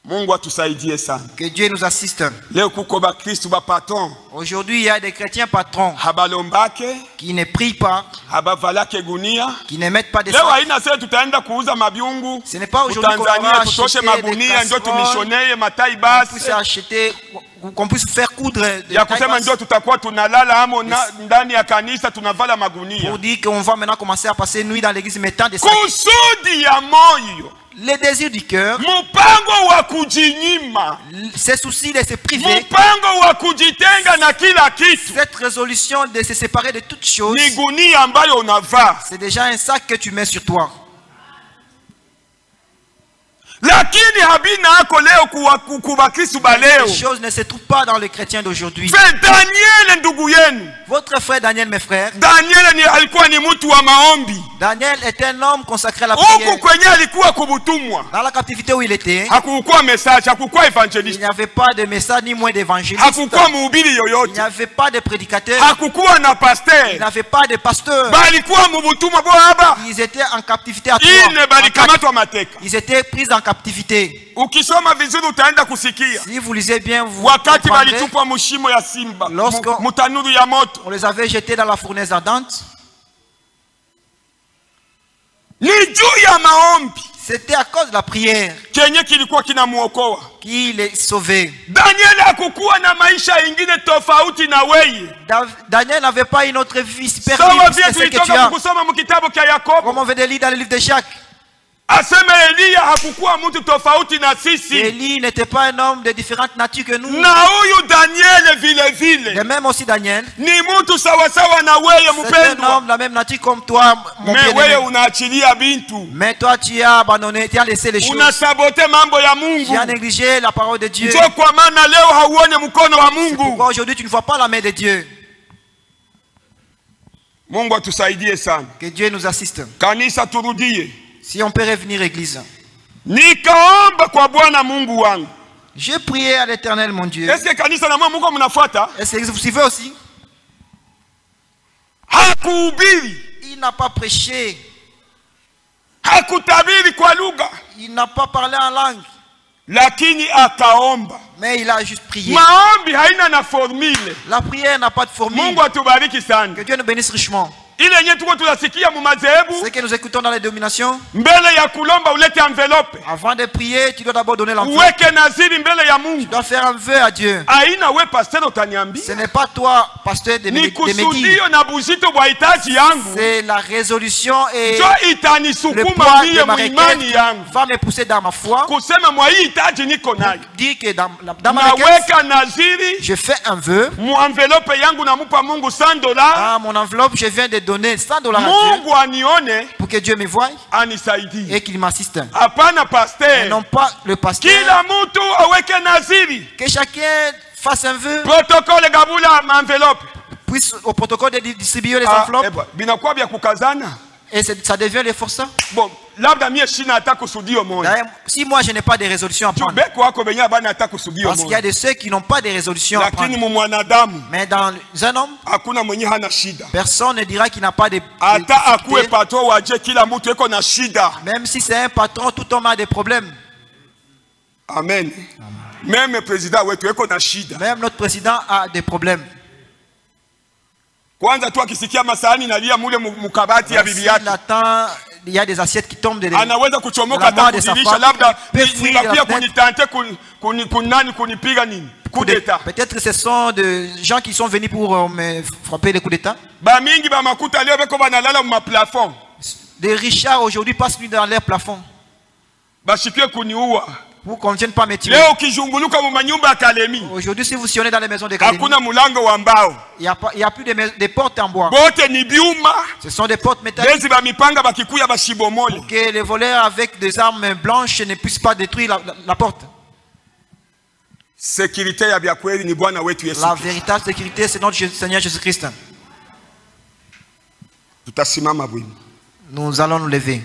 Mungu atusaidie sana. Que Dieu nous assiste. Leo kuko ba Kristo ba patron. Aujourd'hui, il y a des chrétiens patrons Habalombake, qui ne prient pas, habavalake gunia. qui ne mettent pas de Leo sacs. haina sasa tutaenda kuuza mabiungu. Ce n'est pas aujourd'hui qu'on va Tanzania tutoshe acheter magunia des ndio casseroles, tumishonee matai qu'on puisse basi. acheter, qu'on puisse faire coudre des Ya kusema tailles ndio tutakuwa tunalala amo ndani ya kanisa tunavala magunia. pour dire qu'on va maintenant commencer à passer nuit dans l'église mettant des sacs. Kusudi ya moyo. Les désirs du cœur, Mpango wa kujinyima. ces soucis de se priver, Mpango wa kujitenga na kila kitu. cette résolution de se séparer de toutes choses, Ni gunia ambayo unavaa. c'est déjà un sac que tu mets sur toi. Lakini habina yako leo kuwa Kristo ba leo. Les choses ne se trouvent pas dans les chrétiens d'aujourd'hui. Frère Daniel ndugu yenu. Votre frère Daniel, mes frères, Daniel alikuwa ni mtu wa maombi. Daniel était un homme consacré à la Huku prière. kwenye alikuwa kubutumwa. Dans la captivité où il était, Hakukuwa message, hakukuwa il evangeliste. n'y avait pas de message ni moins d'évangéliste. Hakukuwa mhubiri Il n'y yoyote. avait pas de prédicateur. Hakukuwa na Il pasteur. n'avait pas de pasteur. Balikuwa mubutumwa baba. Ils étaient en captivité à Ine trois. balikamatwa mateka. Ils étaient pris en captivité. Ukisoma vizuri utaenda kusikia. Si vous lisez bien, vous Wakati comprendrez. balitupwa mushimo ya simba. Lorsque- Mutanuru ya moto. On les avait jetés dans la fournaise ardente. Ni juu ya maombi. C'était à cause de la prière Kenye kilikuwa kinamuokoa. qu'il est sauvé. Daniel hakukuwa na maisha ingine tofauti na weye. Daniel n'avait pas une autre vie super Sawa libre vile que ce que tu tulitoka as. kusoma mu kitabu cha Yakobo. Comme on veut de lire dans le livre de Jacques. Asema Eliya hakukuwa mtu tofauti na sisi. Élie n'était pas un homme de différentes natures que nous. Na huyu Daniel vile vile. Et même aussi Daniel. Ni mtu sawa sawa na weye C'est un mpendwa. homme de la même nature comme toi, mon Me weye bien-aimé. unaachilia bintu. Mais toi, tu as abandonné, tu as laissé les choses. Unasabote mambo ya Tu Mungu. as négligé la parole de Dieu. Ndio kwa maana leo hauone mkono wa C'est pourquoi Mungu. aujourd'hui tu ne vois pas la main de Dieu. Mungu atusaidie sana. Que Dieu nous assiste. Kanisa turudie. Si on peut revenir église. Nikaomba kwa Bwana Mungu wangu. J'ai prié à l'Éternel, mon Dieu. Eske kanisa na Mungu mnafuata? Est-ce que vous suivez aussi? Hakuhubiri. Il n'a pas prêché. Hakutabiri kwa lugha. Il n'a pas parlé en langue. Lakini akaomba. Mais il a juste prié. Maombi haina na formule. La prière n'a pas de formule. Mungu atubariki sana. Que Dieu nous bénisse richement. Ile yenye tuko tunasikia mu madhehebu, Ce que nous écoutons dans les dominations, mbele ya kulomba ulete envelope. avant de prier, tu dois d'abord donner l'enveloppe. Uweke naziri mbele ya Mungu. Tu dois faire un vœu à Dieu. Aina we pastor Ce utaniambia. n'est pas toi, pasteur, de Ni me dire. kusudio na buzito bwa hitaji yangu. C'est la résolution et Jo le itanisukuma poids mie de ma muimani requête yangu. va me pousser dans ma foi. Kusema mwa hii hitaji niko nayo. Dire que dans ma requête, Naweka naziri je fais un vœu. mu envelope yangu namupa Mungu $100. À mon enveloppe, je viens de donner $100 à Dieu Mungu anione pour que Dieu me voie anisaidie. et qu'il m'assiste. Hapana Et pasteur. non pas le pasteur. Kila mtu aweke naziri. Que chacun fasse un vœu, Protokole gabula ma enveloppe. puisse au protocole de distribuer les enveloppes. Binakuwa vya kukazana. Et ça devient les forçats. Bon, labda mie shina hata kusudio moja. D'ailleurs, si moi je n'ai pas de résolution à prendre, Beko wako benye bana hata kusudio parce qu'il y a moja. de ceux qui n'ont pas de résolution à Lakini prendre. mu mwanadamu Mais dans un homme, hakuna mwenye hana shida. personne ne dira qu'il n'a pas de Hata akuwe difficultés. patro waje kila mtu eko na shida. Même si c'est un patron, tout homme a des problèmes. Amen. Même président wetu eko na shida. Même notre président a des problèmes. Kwanza tu akisikia masahani nalia mule mukabati ya bibi S'il yake. attend, il y a des assiettes qui tombent de Anaweza kuchomoka la hata mort de sa kudirisha femme. labda Il peut fuir la pia fenêtre. kunitante kunipiga nini? Coup d'état. Peut-être que ce sont des gens qui sont venus pour me frapper les coups d'état. Ba mingi ba makuta leo beko banalala mu plafond. Des richards aujourd'hui passent nuit dans leur plafond Bashikie kuniua. pour qu'on ne vienne pas me tuer. Leo ukizunguluka mu manyumba ya Kalemi. Aujourd'hui, si vous sillonnez dans les maisons de Kalemi, Hakuna mulango wa mbao. il n'y a plus de portes en bois. Bote ni biuma. Ce sont des portes métalliques Bezi ba mipanga bakikuya bashibomole. pour que les voleurs avec des armes blanches ne puissent pas détruire la porte. Sécurité ya bya kweli ni Bwana wetu Yesu. La véritable sécurité, c'est notre Seigneur Jésus-Christ. Tutasimama bwima. Nous allons nous lever.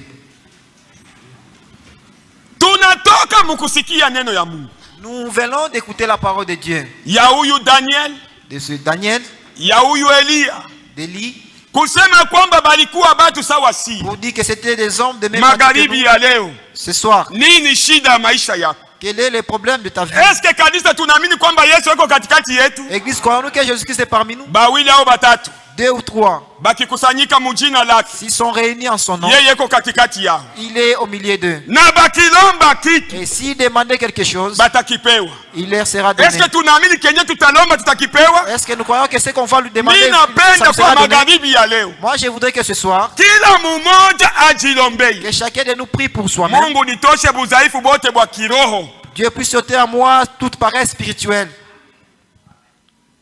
Tunatoka mkusikia neno ya Mungu. Nous venons d'écouter la parole de Dieu. Ya huyu Daniel, De ce Daniel, ya huyu Elia. d'Élie, Kusema kwamba balikuwa batu sawa si. pour dire que c'était des hommes de même nature que Magharibi nous. ya leo. Ce soir, Nini shida ya maisha yako? quel est le problème de ta vie? Est-ce que kanisa tunaamini kwamba Yesu yuko katikati yetu? Église, croyons-nous que Jésus-Christ est parmi nous? Bawili au batatu. 2 ou 3, Bakikusanyika mujina lake. s'ils sont réunis en son nom, Yeye yuko katikati yao. il est au milieu d'eux. Na bakilomba kitu Et s'ils demandaient quelque chose, batakipewa. il leur sera Est-ce donné. que tunaamini kenye tutalomba tutakipewa? Est-ce que nous croyons que ce qu'on va lui demander, Mimi ça napenda nous sera kwa donné? magharibi ya leo. Moi, je voudrais que ce soir, Kila mumoja ajilombei. que chacun de nous prie pour soi-même. Mungu nitoshe budhaifu bote bwa kiroho. Dieu puisse ôter à moi toute paresse spirituelle.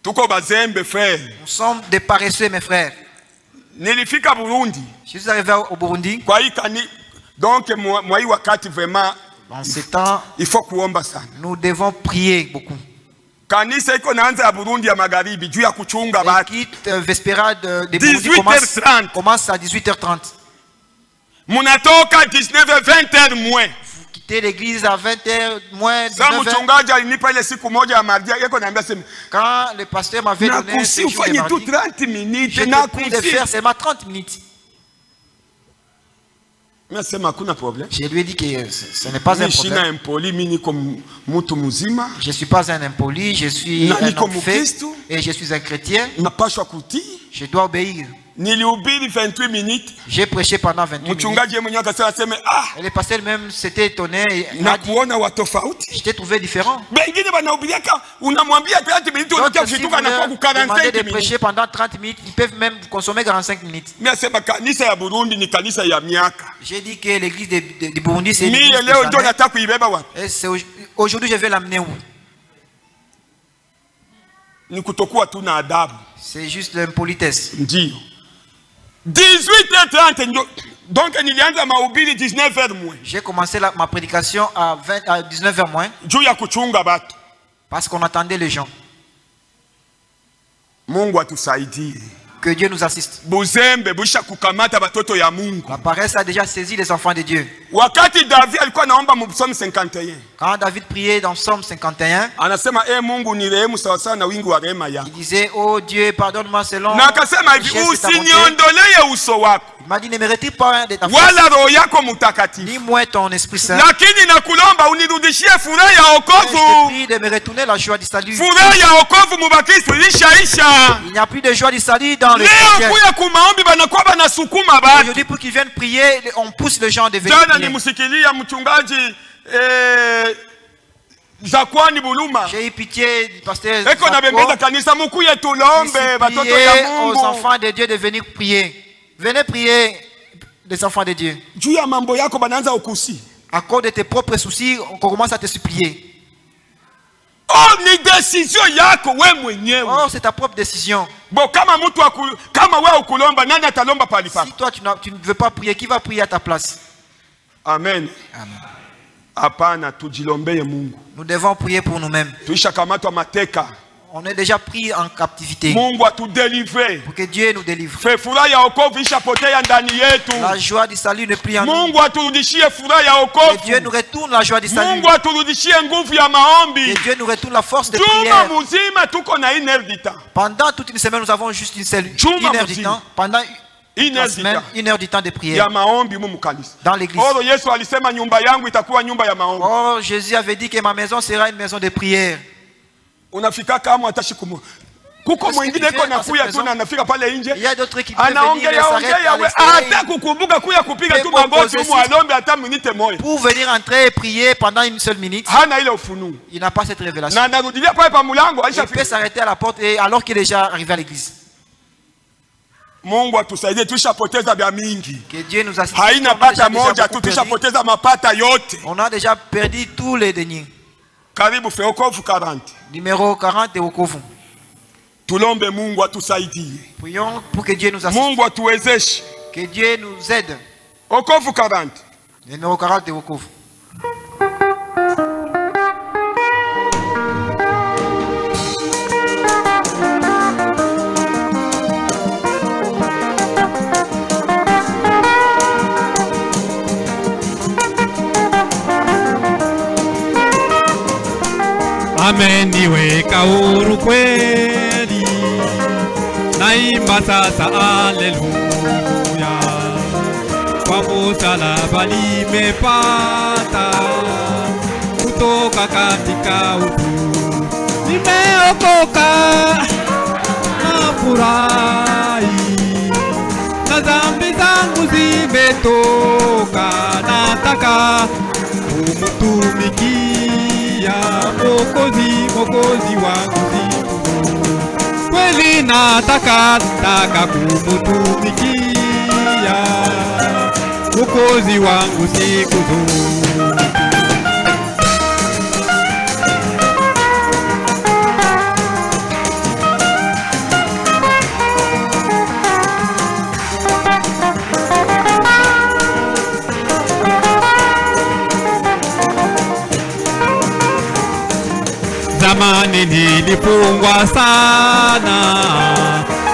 Tuko bazembe frère. Nous sommes des paresseux, mes frères. Nilifika Burundi. Je suis arrivé au Burundi. Kwa hii donc mwa hii wakati vraiment En ces temps, il faut kuomba sana. nous devons prier beaucoup. Kanisa iko naanza ya Burundi ya magharibi juu ya kuchunga La watu. quitte Vespérade de Burundi 18h30. commence à 18h30. Munatoka 19h 20h moins. Vous quittez l'église à 20h moins Sasa 19h. mchungaji alinipa ile siku moja ya mardia yako naambia sema Quand le pasteur m'avait donné nakusi ce jour de ufanye tu mardi, 30 minutes je te prie de nakusi. faire seulement 30 minutes. Nasema hakuna problem. Je lui ai dit que ce n'est pas un Mimi shina problème. impoli mimi niko mtu mzima Je ne suis pas un impoli, je suis Na un niko homme fait Mkristo. et je suis un chrétien. napashwa kutii. Je dois obéir. Nilihubiri 28 minutes. J'ai prêché pendant 28 minutes. Mchungaji yeye mwenyewe akasema aseme Et le pasteur même s'était étonné. Il na a dit, kuona wa tofauti. je t'ai trouvé différent. Wengine wanahubiriaka unamwambia 30 minutes Donc, unakia si vous kushituka na kwa leur 45 demandez de minutes. prêcher pendant 30 minutes, ils peuvent même consommer 45 minutes. Mimi nasema kanisa ya Burundi ni kanisa ya miaka. J'ai dit que l'église de Burundi, c'est une Mimi église leo des ndio années. nataka kuibeba wapi? Et aujourd'hui, je vais l'amener où? Ni kutokuwa tu na adabu. C'est juste l'impolitesse. Ndio. 18h30 ndio. Donc nilianza mahubiri 19h moins. J'ai commencé ma prédication à 19h moins Juu ya kuchunga watu. parce qu'on attendait les gens. Mungu atusaidie. Que Dieu nous assiste. Buzembe busha kukamata batoto ya Mungu. La paresse a déjà saisi les enfants de Dieu. Wakati David alikuwa naomba Psalm 51. Quand David priait dans Psaume 51, Anasema Mungu nirehemu sawa sawa na wingi wa rehema yako. il disait, oh Dieu, pardonne-moi selon Na akasema hivi richesse de ta bonté. usiniondolee uso wako Il m'a dit, ne me retire pas de ta face, wala roho yako mtakatifu. ni moi ton Esprit Saint. Lakini nakulomba unirudishie furaha ya Mais je te wokovu. prie de me retourner la joie du salut. Furaha ya wokovu mubakristo ishaisha. Il n'y a plus de joie du salut dans le Leo chrétien. kuya kumaombi banakuwa banasukuma batu. Aujourd'hui, pour qu'ils viennent prier, on pousse les gens à devenir Jana prier. nimusikilia mchungaji Zakwani Buluma. J'ai eu pitié du pasteur Eko na bembeza Zako. kanisa mukuye Il tulombe batoto ya suppliait aux Mungu. enfants de Dieu de venir prier. Venez prier les enfants de Dieu. Juu ya mambo yako banaanza ukusi. À cause de tes propres soucis, on commence à te supplier. Oh, ni decision yako we mwenyewe. Oh, c'est ta propre décision. Bo kama mtu kama wewe ukulomba nani atalomba pali pako? Si toi tu ne veux pas prier, qui va prier à ta place? Amen. Amen. Hapana, tujilombeye Mungu. Nous devons prier pour nous-mêmes. Tuisha kamatwa mateka. On est déjà pris en captivité. Mungu atudeliver. Pour que Dieu nous délivre. Furaha ya wokovu ishapotea ndani yetu. La joie du salut ne plie en nous. Mungu aturudishie furaha ya Que wokovu. Dieu nous retourne la joie du salut. Mungu aturudishie nguvu ya maombi. Que Dieu nous retourne la force de Juma prière. mzima tuko na 1 heure du temps. Pendant toute une semaine, nous avons juste une heure du temps. Pendant la semaine, 1 heure du temps de prière Ya maombi mu kanisa. dans l'église. Oro Yesu alisema nyumba yangu itakuwa nyumba ya maombi. Oh, Jésus avait dit que ma maison sera une maison de prière. Unafika kama atashikumua. Kuko mwingine iko nakuya tu na anafika pale nje. Il y a d'autres qui peuvent venir et Anaongea s'arrêter à we l'extérieur hata kukumbuka kuya kupiga tu Pepo magoti possessif. mu alombe hata minute moja. pour venir entrer et prier pendant une seule minute. Hana ile ufunuo. Il n'a pas cette révélation. Na anarudilia pale pa mlango Il aisha peut fika. s'arrêter à la porte et alors qu'il est déjà arrivé à l'église. Mungu atusaidie tushapoteza vya mingi. Que Dieu nous assiste. Haina On a pata déjà moja beaucoup tu perdu. tushapoteza mapata yote. On a déjà perdu tous les deniers. Karibu Feokovu 40. Numéro 40 et Wokovu. Tulombe Mungu atusaidie. Prions pour que Dieu nous assiste. Mungu atuwezeshe. Que Dieu nous aide. Wokovu 40. Numéro 40 et Wokovu. ameniweka huru kweli, naimba sasa haleluya, kwa msalaba nimepata kutoka katika utu, nimeokoka nafurahi, na dhambi zangu zimetoka, nataka kumtumikia Mwokozi wangu siku kweli, nataka kumtumikia Mwokozi wangu siku zote. Zamani nilifungwa sana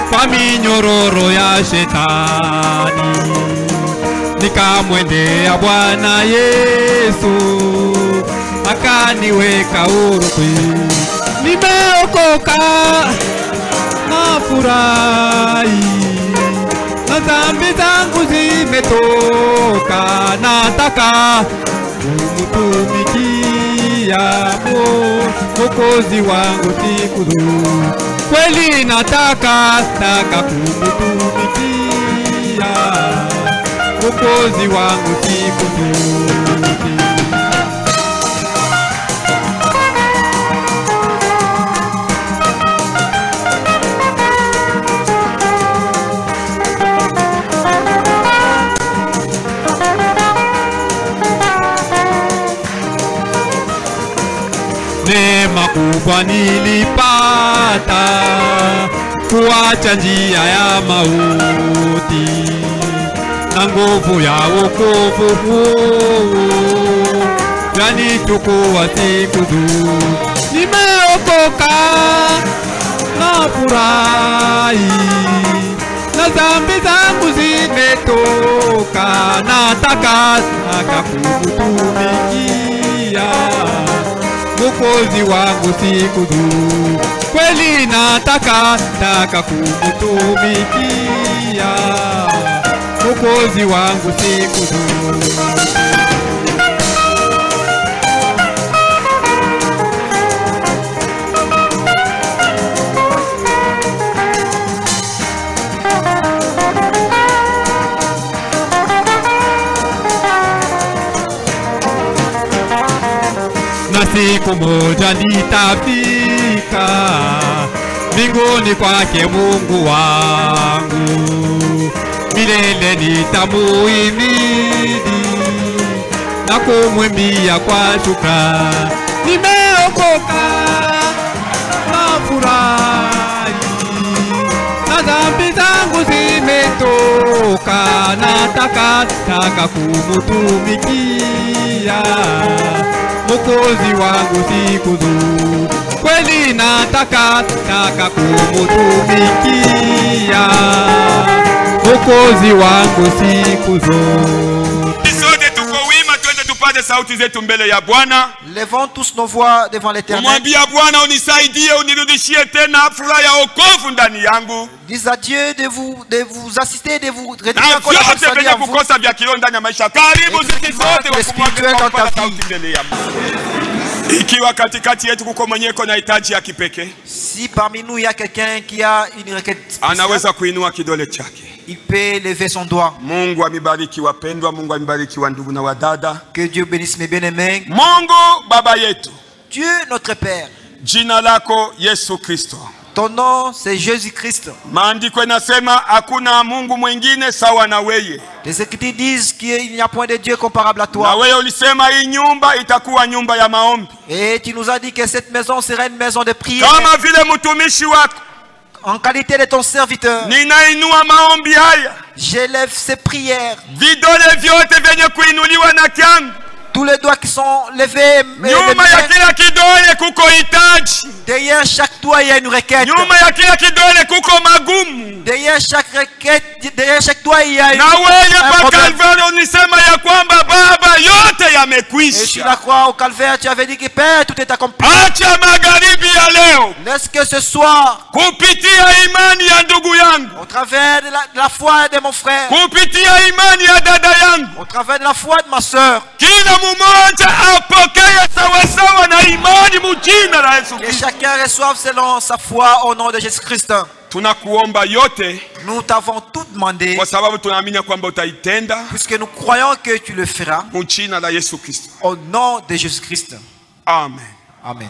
kwa minyororo ya shetani, nikamwendea Bwana Yesu akaniweka huru kweli, nimeokoka nafurahi, na dhambi zangu zimetoka, nataka kumtumikia Mwokozi wangu siku zote kweli, nataka kumtumikia Mwokozi wangu siku zote. Neema kubwa nilipata kuacha njia ya mauti, na nguvu ya wokovu huu yanichukua siku zote, nimeokoka nafurahi, na dhambi zangu zimetoka, nataka kumtumikia Mwokozi wangu siku zote kweli, nataka kumtumikia Mwokozi wangu siku zote. Na siku moja nitafika mbinguni kwake Mungu wangu, milele nitamuhimidi na kumwimbia kwa shukrani, nimeokoka nafurahi, na dhambi zangu zimetoka, nataka kumtumikia Mwokozi wangu siku zote kweli, nataka kumtumikia Mwokozi wangu siku zote. Sote tuko wima, twende tupate sauti zetu mbele ya Bwana. Levons tous nos voix devant l'Éternel. Mwambie Bwana, unisaidie unirudishie tena furaha ya wokovu ndani yangu. Dis à Dieu de vous assister, de vous retirer Na encore la vyote salut vyenye en vous. kukosa vya kiroho ndani ya maisha, karibu sisi sote spirituel dans ta vie. mbele ya Bwana. Ikiwa katikati yetu kuko mwenye na hitaji ya kipekee, Si parmi nous il y a quelqu'un qui a une requête spéciale, anaweza kuinua kidole chake. il peut lever son doigt. Mungu amibariki wapendwa, Mungu amibariki wa ndugu na wadada. Que Dieu bénisse mes bien-aimés. Mungu Baba yetu, Dieu notre Père, jina lako Yesu Kristo. ton nom c'est Jésus-Christ. Maandiko inasema hakuna Mungu mwingine sawa na weye. Les Écritures disent qu'il n'y a point de Dieu comparable à Na toi. wewe ulisema hii nyumba itakuwa nyumba ya maombi. Et tu nous as dit que cette maison sera une maison de prière. Kama vile mtumishi wako, En qualité de ton serviteur, ninainua maombi haya. j'élève ces prières. Vidole vyote vyenye kuinuliwa na kyangu. Tous les doigts qui sont levés, Nyuma ya kila kidole kuko hitaji. derrière chaque doigt il y a une requête. Nyuma ya kila kidole kuko magumu. Derrière chaque requête, derrière chaque doigt, il y a Na wewe un pa problème. Kalvari unisema ya kwamba Baba yote Et sur yamekwisha. la croix au calvaire, tu avais dit que Père, tout est accompli. Acha magharibi ya leo Laisse que ce soir, kupitia imani ya ndugu yangu, au travers de la foi de mon frère, kupitia imani ya dada yangu, au travers de la foi de ma soeur, kila mmoja apokee sawasawa na imani mujina la Yesu que Kristo. chacun reçoive selon sa foi au nom de Jésus-Christ. Tunakuomba yote Nous t'avons tout demandé, kwa sababu tunaamini ya kwamba utaitenda puisque nous croyons que tu le feras, mujina la Yesu Kristo. au nom de Jésus-Christ. Amen. Amen.